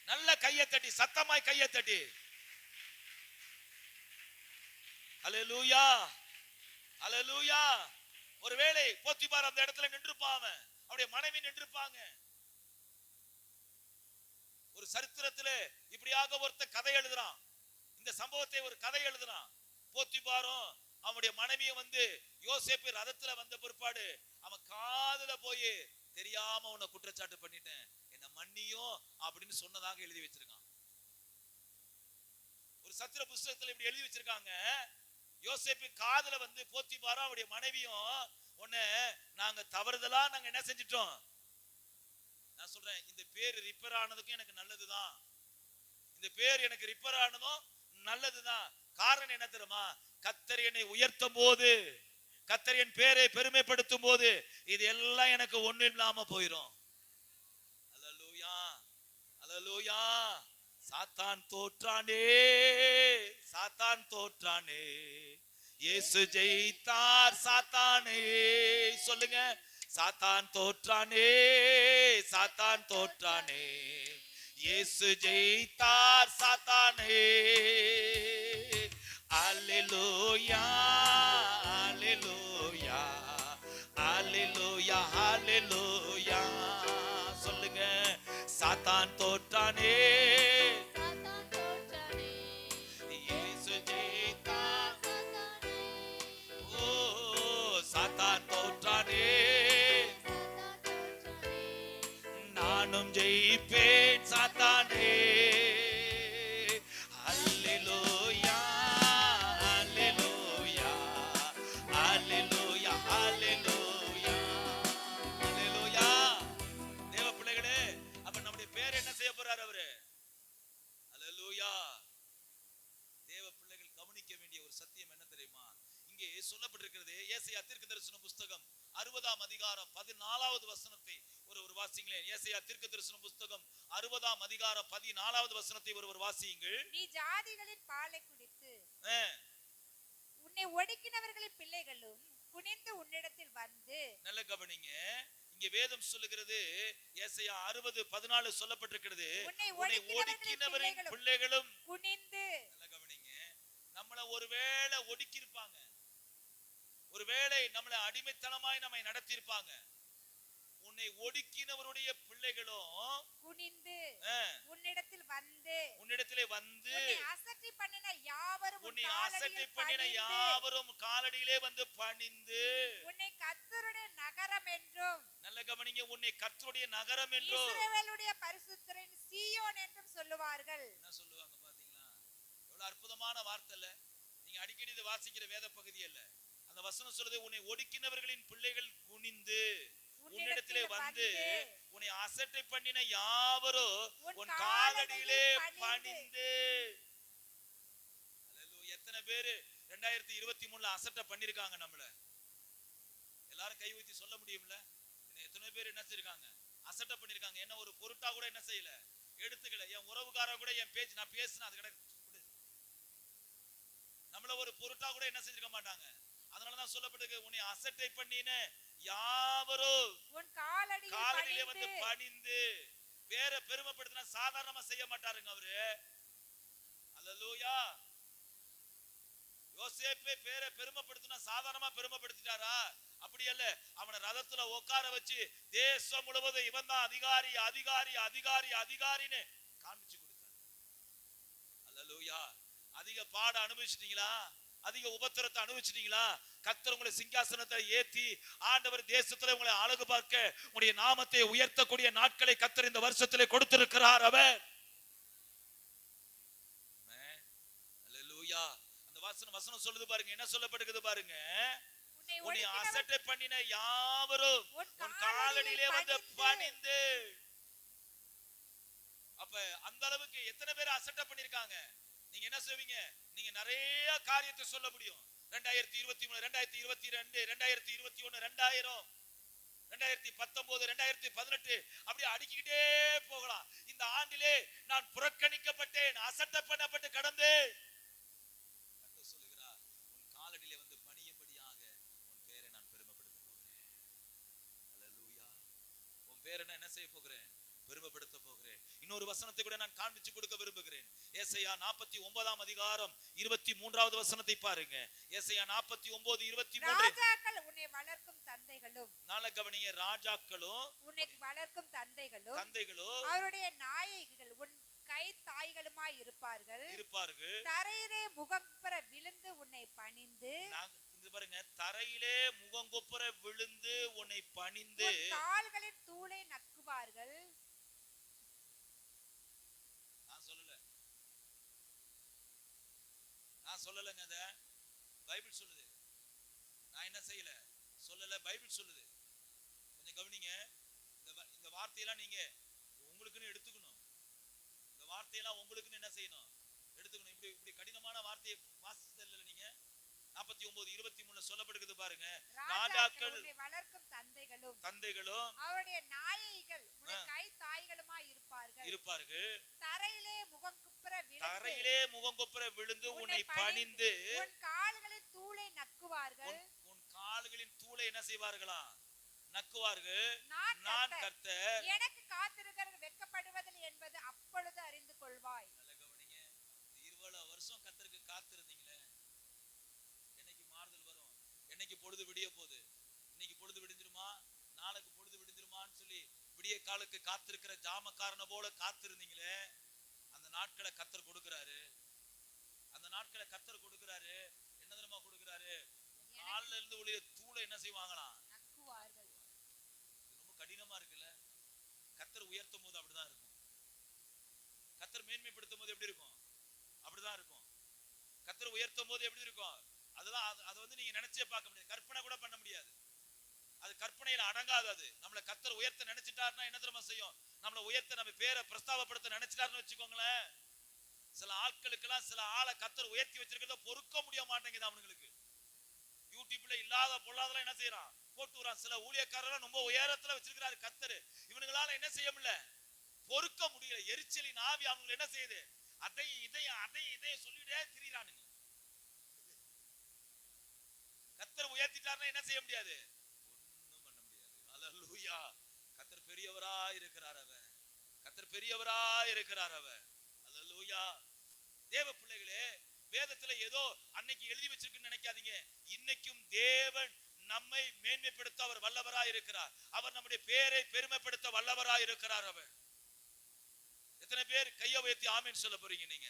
நல்ல கையை தட்டி, சத்தமாய் கையை தட்டி. அல்லேலூயா, அல்லேலூயா. ஒருவேளை போத்திபார் அந்த இடத்துல நின்றுப்பாங்க, அவருடைய மனைவி நின்றுப்பாங்க. ஒரு சரித்திரத்திலே இப்படியாக ஒருத்த கதை எழுதுறான். இந்த சம்பவத்தை ஒரு கதை எழுதுறான். போத்திபாரும் அவனுடைய மனைவியும் வந்து யோசேப்பு ரதத்துல வந்த பிற்பாடு அவன் காதுல போய் தெரியாம உன்னை குற்றச்சாட்டு பண்ணிட்டேன், என்ன மன்னியும் அப்படின்னு சொன்னதாக எழுதி வச்சிருக்கான். ஒரு சத்திர புஸ்தகத்துல இப்படி எழுதி வச்சிருக்காங்க. யோசேப்பு காதுல வந்து போத்திபாரும் அவருடைய மனைவியும் உன்னை நாங்க தவறுதலா நாங்க என்ன செஞ்சிட்டோம். நான் சொல்றேன், இந்த பேர் ரிப்பேர் ஆனதுக்கும் எனக்கு நல்லதுதான். இந்த பேர் எனக்கு ரிப்பேர் ஆனதும் நல்லதுதான். காரணம் என்ன தெரியுமா? கர்த்தர் என்னை உயர்த்தும் போது, கர்த்தர் என் பேரை பெருமைப்படுத்தும் போது இது எல்லாம் எனக்கு ஒண்ணு இல்லாம போயிடும். அல்லேலூயா, அல்லேலூயா. சாத்தான் தோற்றானே, சாத்தான் தோற்றானே, இயேசு ஜெயித்தார் சாத்தானே. சொல்லுங்க, சாத்தான் தோற்றானே, சாத்தான் தோற்றானே, இயேசு ஜெயித்தார் சாத்தானே. அல்லேலூயா, அல்லேலூயா, அல்லேலூயா, அல்லேலூயா. சொல்லுங்க, சாத்தான் தோற்றானே, இயேசு ஜெயித்தார். ஓ, சாத்தான் தோற்றானே, நானும் ஜெயிப்பேன் சாத்தானே. அல்லேலூயா, அல்லேலூயா, அல்லேலூயா, அல்லேலூயா, அல்லேலூயா. தேவ பிள்ளைகளே, அப்ப நம்முடைய பேர் என்ன செய்ய போறார் அவரு? அல்லேலூயா. தேவ பிள்ளைகள் கவனிக்க வேண்டிய ஒரு சத்தியம் என்ன தெரியுமா? இங்கே சொல்லப்பட்டிருக்கிறது. ஏசாயா தீர்க்கதரிசன புஸ்தகம் 60ஆம் அதிகாரம் 14வது வசனத்தை ஒரு வாசிங்களேன். ஏசாயா தீர்க்கதரிசன புஸ்தகம் 60ஆம் அதிகாரம் 14வது வசனத்தை ஒரு வாசியுங்கள். நீ ஜாதிகளின் பாலை குடித்து உன்னை ஒடுக்கினவர்களின் பிள்ளைகளும் குனிந்து உன்னிடத்தில் வந்து. நல்ல கவனிங்க, இங்க வேதம் சொல்லுகிறது. ஏசாயா 60:14 சொல்லப்பட்டிருக்கிறது. உன்னை ஒடுக்கினவரின் பிள்ளைகளும் குனிந்து. நல்ல கவனிங்க, நம்மள ஒருவேளை ஒடுக்கி இருப்பாங்க, ஒருவேளை நம்மளை அடிமைத்தனமாய் நம்மை நடத்தி இருப்பாங்க. உன்னை ஒடுக்கினவருடைய பிள்ளைகளும் குனிந்து உன்னிடத்தில் வந்து, உன்னிடத்திலே வந்து உன்னை அசட்டை பண்ணின யாவரும், உன்னை அசட்டை பண்ணின யாவரும் காலடியிலே வந்து பணிந்து உன்னை கர்த்தருடைய நகரம் என்றும். நல்ல கவனிங்க, உன்னை கர்த்தருடைய நகரம் என்றும் இஸ்ரவேலுடைய பரிசுத்தரின் சீயோன் என்றும் சொல்லுவார்கள். என்ன சொல்லுவாங்க பாத்தீங்களா? எவ்வளவு அற்புதமான வார்த்தை இல்ல? நீங்க அடிக்கடி இது வாசிக்கிற வேத பகுதி அல்ல. அந்த வசனம் சொல்லுது, உன்னை ஒடுக்கினவர்களின் பிள்ளைகள் குனிந்து உன்னிடத்திலே வந்து உன்னை அசட்டை பண்ணின யாவரோ உன் காலடியிலே பணிந்து. எத்தனை பேரு 2023 அசட்டை பண்ணிருக்காங்க நம்மள? எல்லாரும் கை வைத்து சொல்ல முடியும்ல? எத்தனை பேர் என்ன செய்யிருக்காங்க? அசட்டை பண்ணிருக்காங்க. என்ன ஒரு பொருட்டா கூட என்ன செய்யல, எடுத்துக்கல. என் உறவுக்கார கூட என் பேச்சு நான் பேசினா அது கிட்ட நம்மள ஒரு பொருட்டா கூட என்ன செஞ்சிருக்க மாட்டாங்க. அதனாலதான் சொல்லப்பட்டிருக்கு, உன்னை அசட்டை பண்ணின யாவரோ உன் காலடியிலே வந்து பணிந்து. பேரை பெருமைப்படுத்தினா சாதாரணமா செய்ய மாட்டாருங்க அவரு. அல்லேலூயா. யோசேப்பே பேரை பெருமைப்படுத்தினா சாதாரணமா பெருமைப்படுத்திட்டாரா? அப்படி அல்ல. அவனை ரதத்துல உட்கார வச்சு தேசம் முழுவதும் இவன் தான் அதிகாரி, அதிகாரி, அதிகாரி, அதிகாரின்னு காண்பிச்சு கொடுத்தார். அல்லேலூயா. அதிக பாட அனுபவிச்சிட்டீங்களா? அதிக உபத்திரத்தை அனுபவிச்சிட்டீங்களா? கர்த்தர் உங்களை சிங்காசனத்தை ஏத்தி ஆண்டவர் தேசத்துல உங்களை அழகு பார்க்க உங்களுடைய நாமத்தை உயர்த்தக்கூடிய நாட்களை கர்த்தர் இந்த வருஷத்திலே கொடுத்திருக்கிறார் அவர். அல்லேலூயா. அந்த வசனம் சொல்லுது பாருங்க, என்ன சொல்லப்பட்டிருக்குது பாருங்க. உன்னை அசட்டை பண்ணின யாவரும் உன் காலடியிலே வந்து பணிந்து. அப்ப அந்த அளவுக்கு எத்தனை பேர் அசட்டை பண்ணிருக்காங்க? நீங்க என்ன செய்வீங்க? நீங்க நிறைய காரியத்தை சொல்ல முடியும். 2023, 2022, 2021, 2000, 2019, 2018 அப்படி அடிக்கிட்டே போகலாம். இந்த ஆண்டிலே நான் புறக்கணிக்கப்பட்டேன், அசட்டை பண்ணப்பட்டு கடந்தேன். கர்த்தர் சொல்லுகிறார், உன் காலடியிலே வந்து பணியும்படியாக உன் பேரை நான் பெருமைப்படுத்த போகிறேன். அல்லேலூயா. உன் பேரை நான் என்ன செய்ய போகிறேன்? பெருமைப்படுத்த போகிறேன். இன்னொரு வசனத்தை கூட நான் காண்பிச்சு கொடுக்க விரும்புகிறேன். ஏசாயா 49ஆம் அதிகாரம் 23வது வசனத்தை பாருங்க. ஏசாயா 49:23. ராஜாக்கள் உன்னை வளர்க்கும் தந்தைகளும். நாளை கவனிங்க, ராஜாக்களும் உன்னை வளர்க்கும் தந்தைகளும் அவருடைய நாயகிகள் உன் கை தாய்களுமாய் இருப்பார்கள். தரையிலே முகங்குப்புற விழுந்து உன்னை பணிந்து, பாருங்க, தரையிலே முகங்குப்புற விழுந்து உன்னை பணிந்து கால்களின் தூளை நக்குவார்கள். நான் சொல்லலங்க, அத பைபிள் சொல்லுது. நான் என்ன செய்யல, சொல்லல, பைபிள் சொல்லுது. கொஞ்சம் கவனிங்க. இந்த வார்த்தையெல்லாம் நீங்க உங்களுக்குன்னு எடுத்துக்கணும். இந்த வார்த்தையெல்லாம் உங்களுக்குன்னு என்ன செய்யணும், எடுத்துக்கணும். இப்படி கடினமான வார்த்தையை வாசிச்சது இல்ல நீங்க. 49:23 சொல்லப்படுகிறது பாருங்க. ராஜாக்கள் வளர்க்கும் தந்தைகளும் அவருடைய நாயகிகள் கை தாய்களுமாய் இருப்பார்கள். தரையிலே முகங்குப்புற விழுந்து உன்னை பணிந்து உன் கால்களின் தூளை நக்குவார்கள். உன் கால்களின் தூளை என்ன செய்வார்களாம், நக்குவார்கள். நான் கர்த்தர். எனக்கு காத்திருக்கிறவர்கள் வெட்கப்படுவதில்லை என்பது அப்பொழுது அறிந்து கொள்வாய். நல்ல கவனிங்க. 20 வருஷம் கர்த்தருக்கு காத்திருந்தீங்களே, என்னைக்கு மாறுதல் வரும்? என்னைக்கு பொழுது விடிய போகுது? இன்னைக்கு பொழுது விடிஞ்சிருமா, நாளைக்கு பொழுது விடிஞ்சிருமான்னு சொல்லி விடிய காலுக்கு காத்திருக்கிற ஜாமக்காரனை போல காத்திருந்தீங்களே, அந்த நாட்களை கர்த்தர் கொடுக்கிறாரு. அந்த நாட்களை கர்த்தர் கொடுக்கிறாரு. என்ன தெரியுமா கொடுக்கிறாரு? கால்ல இருந்து ஒளிய தூளை என்ன செய்வாங்களாம், நக்குவார்கள். ரொம்ப கடினமா இருக்குல்ல. கர்த்தர் உயர்த்தும் போது அப்படிதான் இருக்கும். கர்த்தர் மேன்மைப்படுத்தும் போது எப்படி இருக்கும், அப்படிதான் இருக்கும். கர்த்தர் உயர்த்தும் போது எப்படி இருக்கும், அதுதான். அது வந்து நீங்க நினைச்சே பார்க்க முடியாது, கற்பனை கூட பண்ண முடியாது. அது கற்பனையில அடங்காது. அது நம்மளை கர்த்தர் உயர்த்த நினைச்சிட்டாருன்னா என்ன தெரியுமா செய்யும், நம்மளை உயர்த்த, நம்ம பேரை பிரஸ்தாபப்படுத்த நினைச்சிட்டாருன்னு வச்சுக்கோங்களேன். சில ஆட்களுக்கெல்லாம் சில ஆளை கர்த்தர் உயர்த்தி வச்சிருக்கிறத பொறுக்க முடிய மாட்டேங்குது. அவனுங்களுக்கு யூடியூப்ல இல்லாத பொல்லாதெல்லாம் என்ன செய்யறான், போட்டு வரான். சில ஊழியக்காரர்கள் ரொம்ப உயரத்துல வச்சிருக்கிறாரு கர்த்தர். இவனுங்களால என்ன செய்ய முடியல, பொறுக்க முடியல. எரிச்சலின் ஆவி அவங்க என்ன செய்யுது, அதையும் சொல்லிட்டே திரிறானுங்க. கர்த்தர் உயர்த்திட்டாருன்னா என்ன செய்ய முடியாது, ஒண்ணும் பண்ண முடியாது. அல்லேலூயா. கர்த்தர் பெரியவரா இருக்கிறார். அவர் கர்த்தர் பெரியவரா இருக்கிறார். அவர் அல்லேலூயா. தேவ பிள்ளைகளே, வேதத்துல ஏதோ அன்னைக்கு எழுதி வச்சிருக்குன்னு நினைக்காதீங்க. இன்னைக்கும் தேவன் நம்மை மேன்மைப்படுத்த அவர் வல்லவரா இருக்கிறார். அவர் நம்முடைய பேரை பெருமைப்படுத்த வல்லவரா இருக்கிறார். அவர் எத்தனை பேர் கையை உயர்த்தி ஆமென் சொல்ல போறீங்க? நீங்க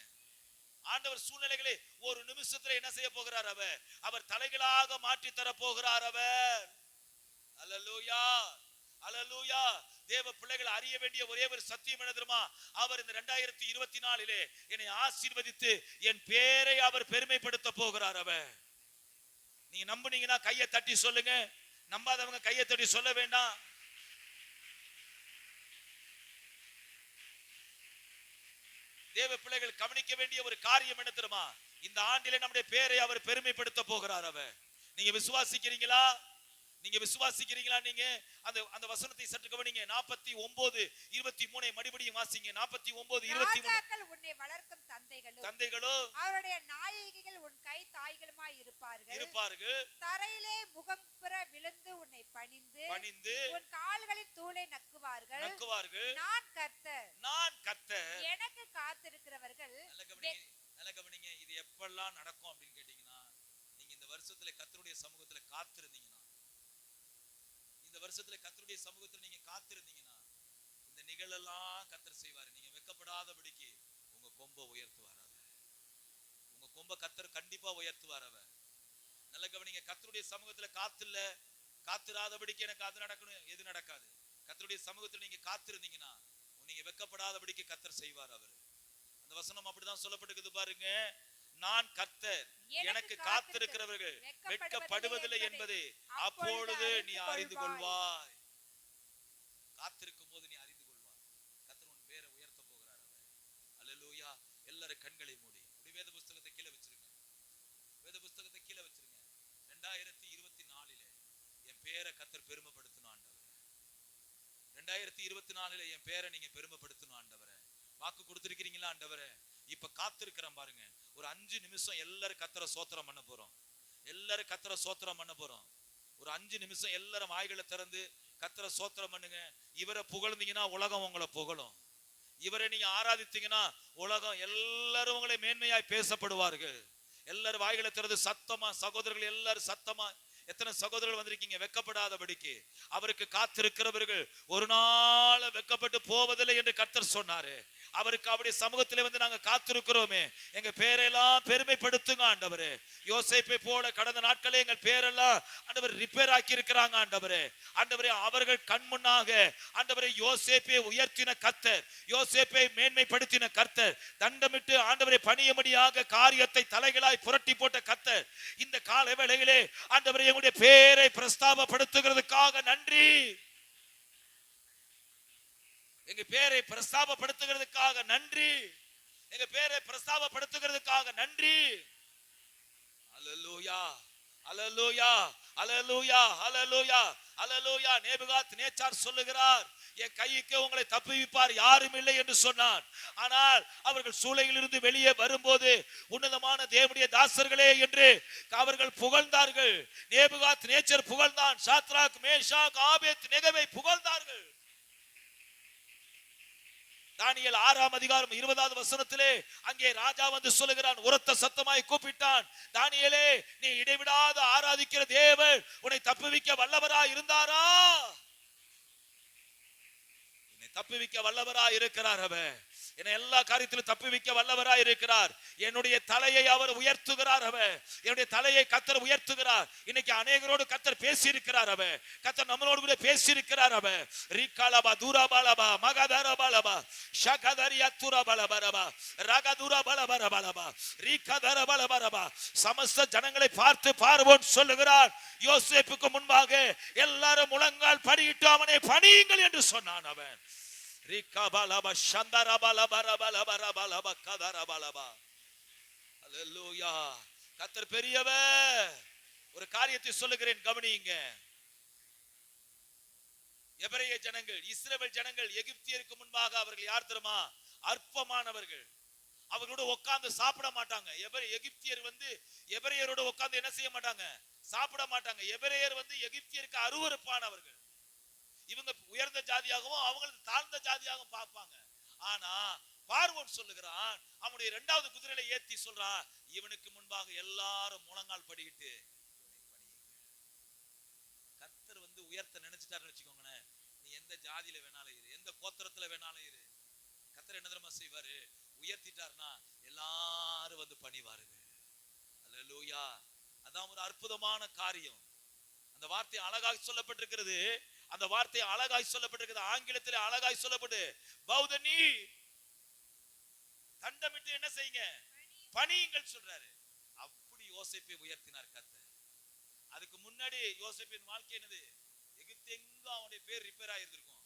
ஆண்டவர் சூழ்நிலைகளை ஒரு நிமிஷத்துல என்ன செய்ய போகிறார், அவர் தலைகளாக மாற்றி தர போகிறார். அவர் அல்லேலூயா, அல்லேலூயா. தேவ பிள்ளைகள் அறிய வேண்டிய ஒரே ஒரு சத்தியம் என்ன தெரியுமா, அவர் இந்த 2024 என்னை ஆசீர்வதித்து என் பேரை அவர் பெருமைப்படுத்த போகிறார். அவர் நீங்க நம்புனீங்கன்னா கையை தட்டி சொல்லுங்க. நம்பாதவங்க கையை தட்டி சொல்ல வேண்டாம். தேவ பிள்ளைகள் கவனிக்க வேண்டிய ஒரு காரியம் என்ன தெரியுமா, இந்த ஆண்டிலே நம்முடைய பேரை அவர் பெருமைப்படுத்த போகிறார். அவர் நீங்க விசுவாசிக்கிறீங்களா? நீங்க விசுவாசிக்கிறீங்களா? நீங்க அந்த வசனத்தை சற்று கவனிங்க. 49:23 மறுபடியும் வாசிங்க. 49:23 உன்னை வளர்க்கும் தந்தைகளோ அவருடைய நாயகிகள் உன் கை தாய்களுமாய் இருப்பார்கள். தரையிலே முகங்குப்புற விழுந்து உன்னை பணிந்து உன் கால்களின் தூளை நக்குவார்கள். நான் கர்த்தர். எனக்கு காத்திருக்கிறவர்கள். நல்ல கவனிங்க. இது எப்பெல்லாம் நடக்கும் அப்படின்னு கேட்டீங்கன்னா, நீங்க இந்த வருஷத்துல கர்த்தருடைய சமூகத்துல காத்திருந்தீங்கன்னா, இந்த வருஷத்துல கர்த்தருடைய சமூகத்துல நீங்க காத்திருந்தீங்கன்னா, இந்த நிகழெல்லாம் கர்த்தர் செய்வாரு. நீங்க வெட்கப்படாதபடிக்கு உங்க கொம்பை உயர்த்துவார். உங்க கொம்பை கர்த்தர் கண்டிப்பா உயர்த்துவார். அவர் நல்ல கவனிங்க. கர்த்தருடைய சமூகத்துல காத்திராதபடிக்கு எனக்கு அது நடக்கணும், எது நடக்காது. கர்த்தருடைய சமூகத்துல நீங்க காத்திருந்தீங்கன்னா நீங்க வெட்கப்படாதபடிக்கு கர்த்தர் செய்வார். அவர் அந்த வசனம் அப்படிதான் சொல்லப்பட்டிருக்குது பாருங்க. நான் கர்த்தர், எனக்கு காத்திருக்கிறவர்கள் வெட்கப்படுவதில்லை என்பதை அப்பொழுது நீ அறிந்து கொள்வாய். காத்திருக்கும் போது நீ அறிந்து கொள்வாய். கர்த்தர் உன் பேரை உயர்த்த போகிறார். அவர் அல்லேலூயா. எல்லாரும் கண்களை மூடி வேத புஸ்தகத்தை கீழே வச்சிருங்க. வேத புஸ்தகத்தை கீழே வச்சிருங்க. 2024 என் பேரை கர்த்தர் பெருமைப்படுத்தணும் ஆண்டவரே. 2024 என் பேரை நீங்க பெருமைப்படுத்தணும் ஆண்டவரே. வாக்கு கொடுத்திருக்கிறீங்களா ஆண்டவரே? இப்ப காத்திருக்கிறேன் பாருங்க. ஒரு 5 நிமிஷம் எல்லாரும் கர்த்தரை ஸ்தோத்திரம் பண்ண போறோம். எல்லாரும் கர்த்தரை ஸ்தோத்திரம் பண்ண போறோம். ஒரு 5 நிமிஷம் எல்லாரும் வாய்களை திறந்து கர்த்தரை ஸ்தோத்திரம் பண்ணுங்க. இவரை புகழ்ந்தீங்கன்னா உலகம் உங்களை புகழும். இவரை நீங்க ஆராதித்தீங்கன்னா உலகம் எல்லாரும் உங்களை மேன்மையாய் பேசப்படுவார்கள். எல்லாரும் வாய்களை திறந்து சத்தமா, சகோதரர்கள் எல்லாரும் சத்தமா, எத்தனை சகோதரர்கள் வந்திருக்கீங்க வெட்கப்படாதபடிக்கு. அவருக்கு காத்திருக்கிறவர்கள் ஒரு நாள் வெட்கப்பட்டு போவதில்லை என்று கர்த்தர் சொன்னாரு. அவருக்கு அவருடைய சமூகத்திலே வந்து நாங்க காத்திருக்கிறோமே, எங்க பேரெல்லாம் பெருமைப்படுத்துங்க ஆண்டவரே. யோசேப்பை போல கடந்த நாட்களே எங்கள் பேரெல்லாம் ஆண்டவர் ரிப்பேர் ஆக்கி இருக்கிறாங்க ஆண்டவரே. ஆண்டவரே, அவர்கள் கண் முன்னாக ஆண்டவரே யோசேப்பை உயர்த்தின கர்த்தர், யோசேப்பை மேன்மைப்படுத்தின கர்த்தர், தண்டமிட்டு ஆண்டவரை பணியும்படியாக காரியத்தை தலைகளாய் புரட்டி போட்ட கர்த்தர், இந்த கால வேளையிலே ஆண்டவரே எங்களுடைய பேரை பிரஸ்தாபப்படுத்துகிறதுக்காக நன்றி. எங்க பேரை பிரஸ்தாபப்படுத்துகிறதுக்காக நன்றி. எங்க பேரை பிரஸ்தாபப்படுத்துகிறதுக்காக நன்றி. அல்லேலூயா, அல்லேலூயா, அல்லேலூயா, அல்லேலூயா, அல்லேலூயா. நேபுகாத்நேச்சார் சொல்லுகிறார், என் கைக்கு உங்களை தப்புவிப்பார் யாரும் இல்லை என்று சொன்னான். ஆனால் அவர்கள் சூளையிலிருந்து வெளியே வரும்போது உன்னதமான தேவனுடைய தாசர்களே என்று அவர்கள் புகழ்ந்தார்கள். நேபுகாத்நேச்சர் புகழ்ந்தான். சாத்ராக், மேஷாக், ஆபேத்நேகோவை புகழ்ந்தார்கள். தானியேல் 6ஆம் அதிகாரம் 20வது வசனத்திலே அங்கே ராஜா வந்து சொல்லுகிறான், உரத்த சத்தமாய் கூப்பிட்டான், தானியேலே, நீ இடைவிடாத ஆராதிக்கிற தேவன் உன்னை தப்புவிக்க வல்லவராய் இருந்தாரா? என்னை தப்புவிக்க வல்லவராய் இருக்கிறார். அவர் என்னை எல்லா காரியத்திலும் தப்புவிக்க வல்லவராய் இருக்கிறார். என்னுடைய தலையை அவர் உயர்த்துகிறார். அவர் என்னுடைய தலையை கர்த்தர் உயர்த்துகிறார். இன்னைக்கு அநேகரோடு கர்த்தர் பேசி இருக்கிறார். அவர் கர்த்தர் நம்மளோடு கூட பேசி இருக்கிறார். அவர் ரிகாலபா தூராபாலபா மகதரபாலபா ஷகதரியா துராபாலபரபா ரகதுராபாலபரபா ரிகதரபாலபரபா. சமஸ்த ஜனங்களை பார்த்து பார்வோன் சொல்லுகிறார், யோசேப்புக்கு முன்பாக எல்லாரும் முழங்கால் படியிட்டு அவனை பணியுங்கள் என்று சொன்னான். அவன் ரிகபாலபா ஷந்தரபாலபரபலபரபலப கதரபாலபா. அல்லேலூயா. கர்த்தர் பெரியவர். ஒரு காரியத்தை சொல்லுகிறேன், கவனியுங்க. எபிரேய ஜனங்கள், இஸ்ரவேல் ஜனங்கள் எகிப்தியருக்கு முன்பாக அவர்கள் யார் தெரியுமா? அற்பமானவர்கள். அவர்களோட உட்கார்ந்து சாப்பிட மாட்டாங்க. எகிப்தியர் வந்து எபிரேயரோட உட்கார்ந்து என்ன செய்ய மாட்டாங்க? சாப்பிட மாட்டாங்க. எபிரேயர் வந்து எகிப்தியருக்கு அருவருப்பானவர்கள். இவங்க உயர்ந்த ஜாதியாகவும் அவங்களுக்கு தாழ்ந்த ஜாதியாகவும் பார்ப்பாங்க. ஆனா பார்வோன் சொல்லுகிறான், அவனுடைய 2வது குதிரையில ஏத்தி சொல்றான், இவனுக்கு முன்பாக எல்லாரும் முழங்கால் படிக்கிட்டு கர்த்தர் வந்து உயர்த்த நினைச்சிட்டாருன்னு வச்சுக்கோங்களேன், நீ எந்த ஜாதியில வேணாலும் இரு, எந்த கோத்திரத்துல வேணாலும் இரு, கர்த்தர் என்ன தெரியுமா செய்வாரு? உயர்த்திட்டாருன்னா எல்லாரும் வந்து பணிவார்கள். அல்லேலூயா. அதான் ஒரு அற்புதமான காரியம். அந்த வார்த்தை அழகாய் சொல்லப்பட்டிருக்கிறது. அந்த வார்த்தை அழகாய் சொல்லப்பட்டிருக்கிறது. ஆங்கிலத்தில் அழகாய் சொல்லப்பட்டு bow the knee, தண்டமிட்டு என்ன செய்யுங்க? பணியுங்கள் சொல்றாரு. அப்படி யோசேப்பை உயர்த்தினார் கர்த்தர். அதுக்கு முன்னாடி யோசேப்பின் வாழ்க்கை என்னது? எகிப்து எங்கும் அவனுடைய பேர் ரிப்பேர் ஆயிருந்திருக்கும்.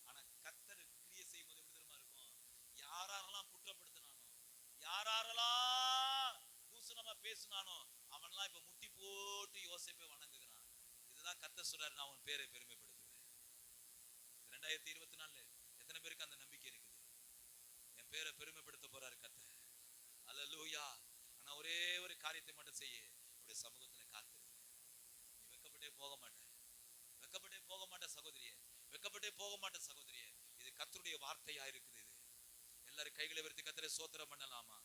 ஆனா கர்த்தர் கிரியை செய்யும் போது எப்படி தெரியுமா இருக்கும்? யாரெல்லாம் குற்றப்படுத்தினானோ, யாரெல்லாம் தூசணமா பேசினானோ அவன்லாம் இப்ப முட்டி போட்டு யோசேப்பை வணங்குகிறான். இதுதான் கர்த்தர் சொல்றாரு, நான் உன் பேரை பெருமைப்படுத்துவேன். 2024 எத்தனை பேருக்கு அந்த நம்பிக்கை இருக்குது? என் பேரை பெருமைப்படுத்த போறாரு கர்த்தர். அல்லேலூயா. ஆனா ஒரே ஒரு காரியத்தை மட்டும் செய்ய, உடைய சமூகத்துல காத்திரு. நீ வெக்கப்பட்டே போக மாட்டே, வெக்கப்பட்டே போக மாட்டே சகோதரியே, வெக்கப்பட்டே போக மாட்டே சகோதரியே. இது கர்த்தருடைய வார்த்தையா இருக்குது. இது எல்லாரும் கைகளை உயர்த்தி கர்த்தரை ஸ்தோத்திரம் பண்ணலாமா?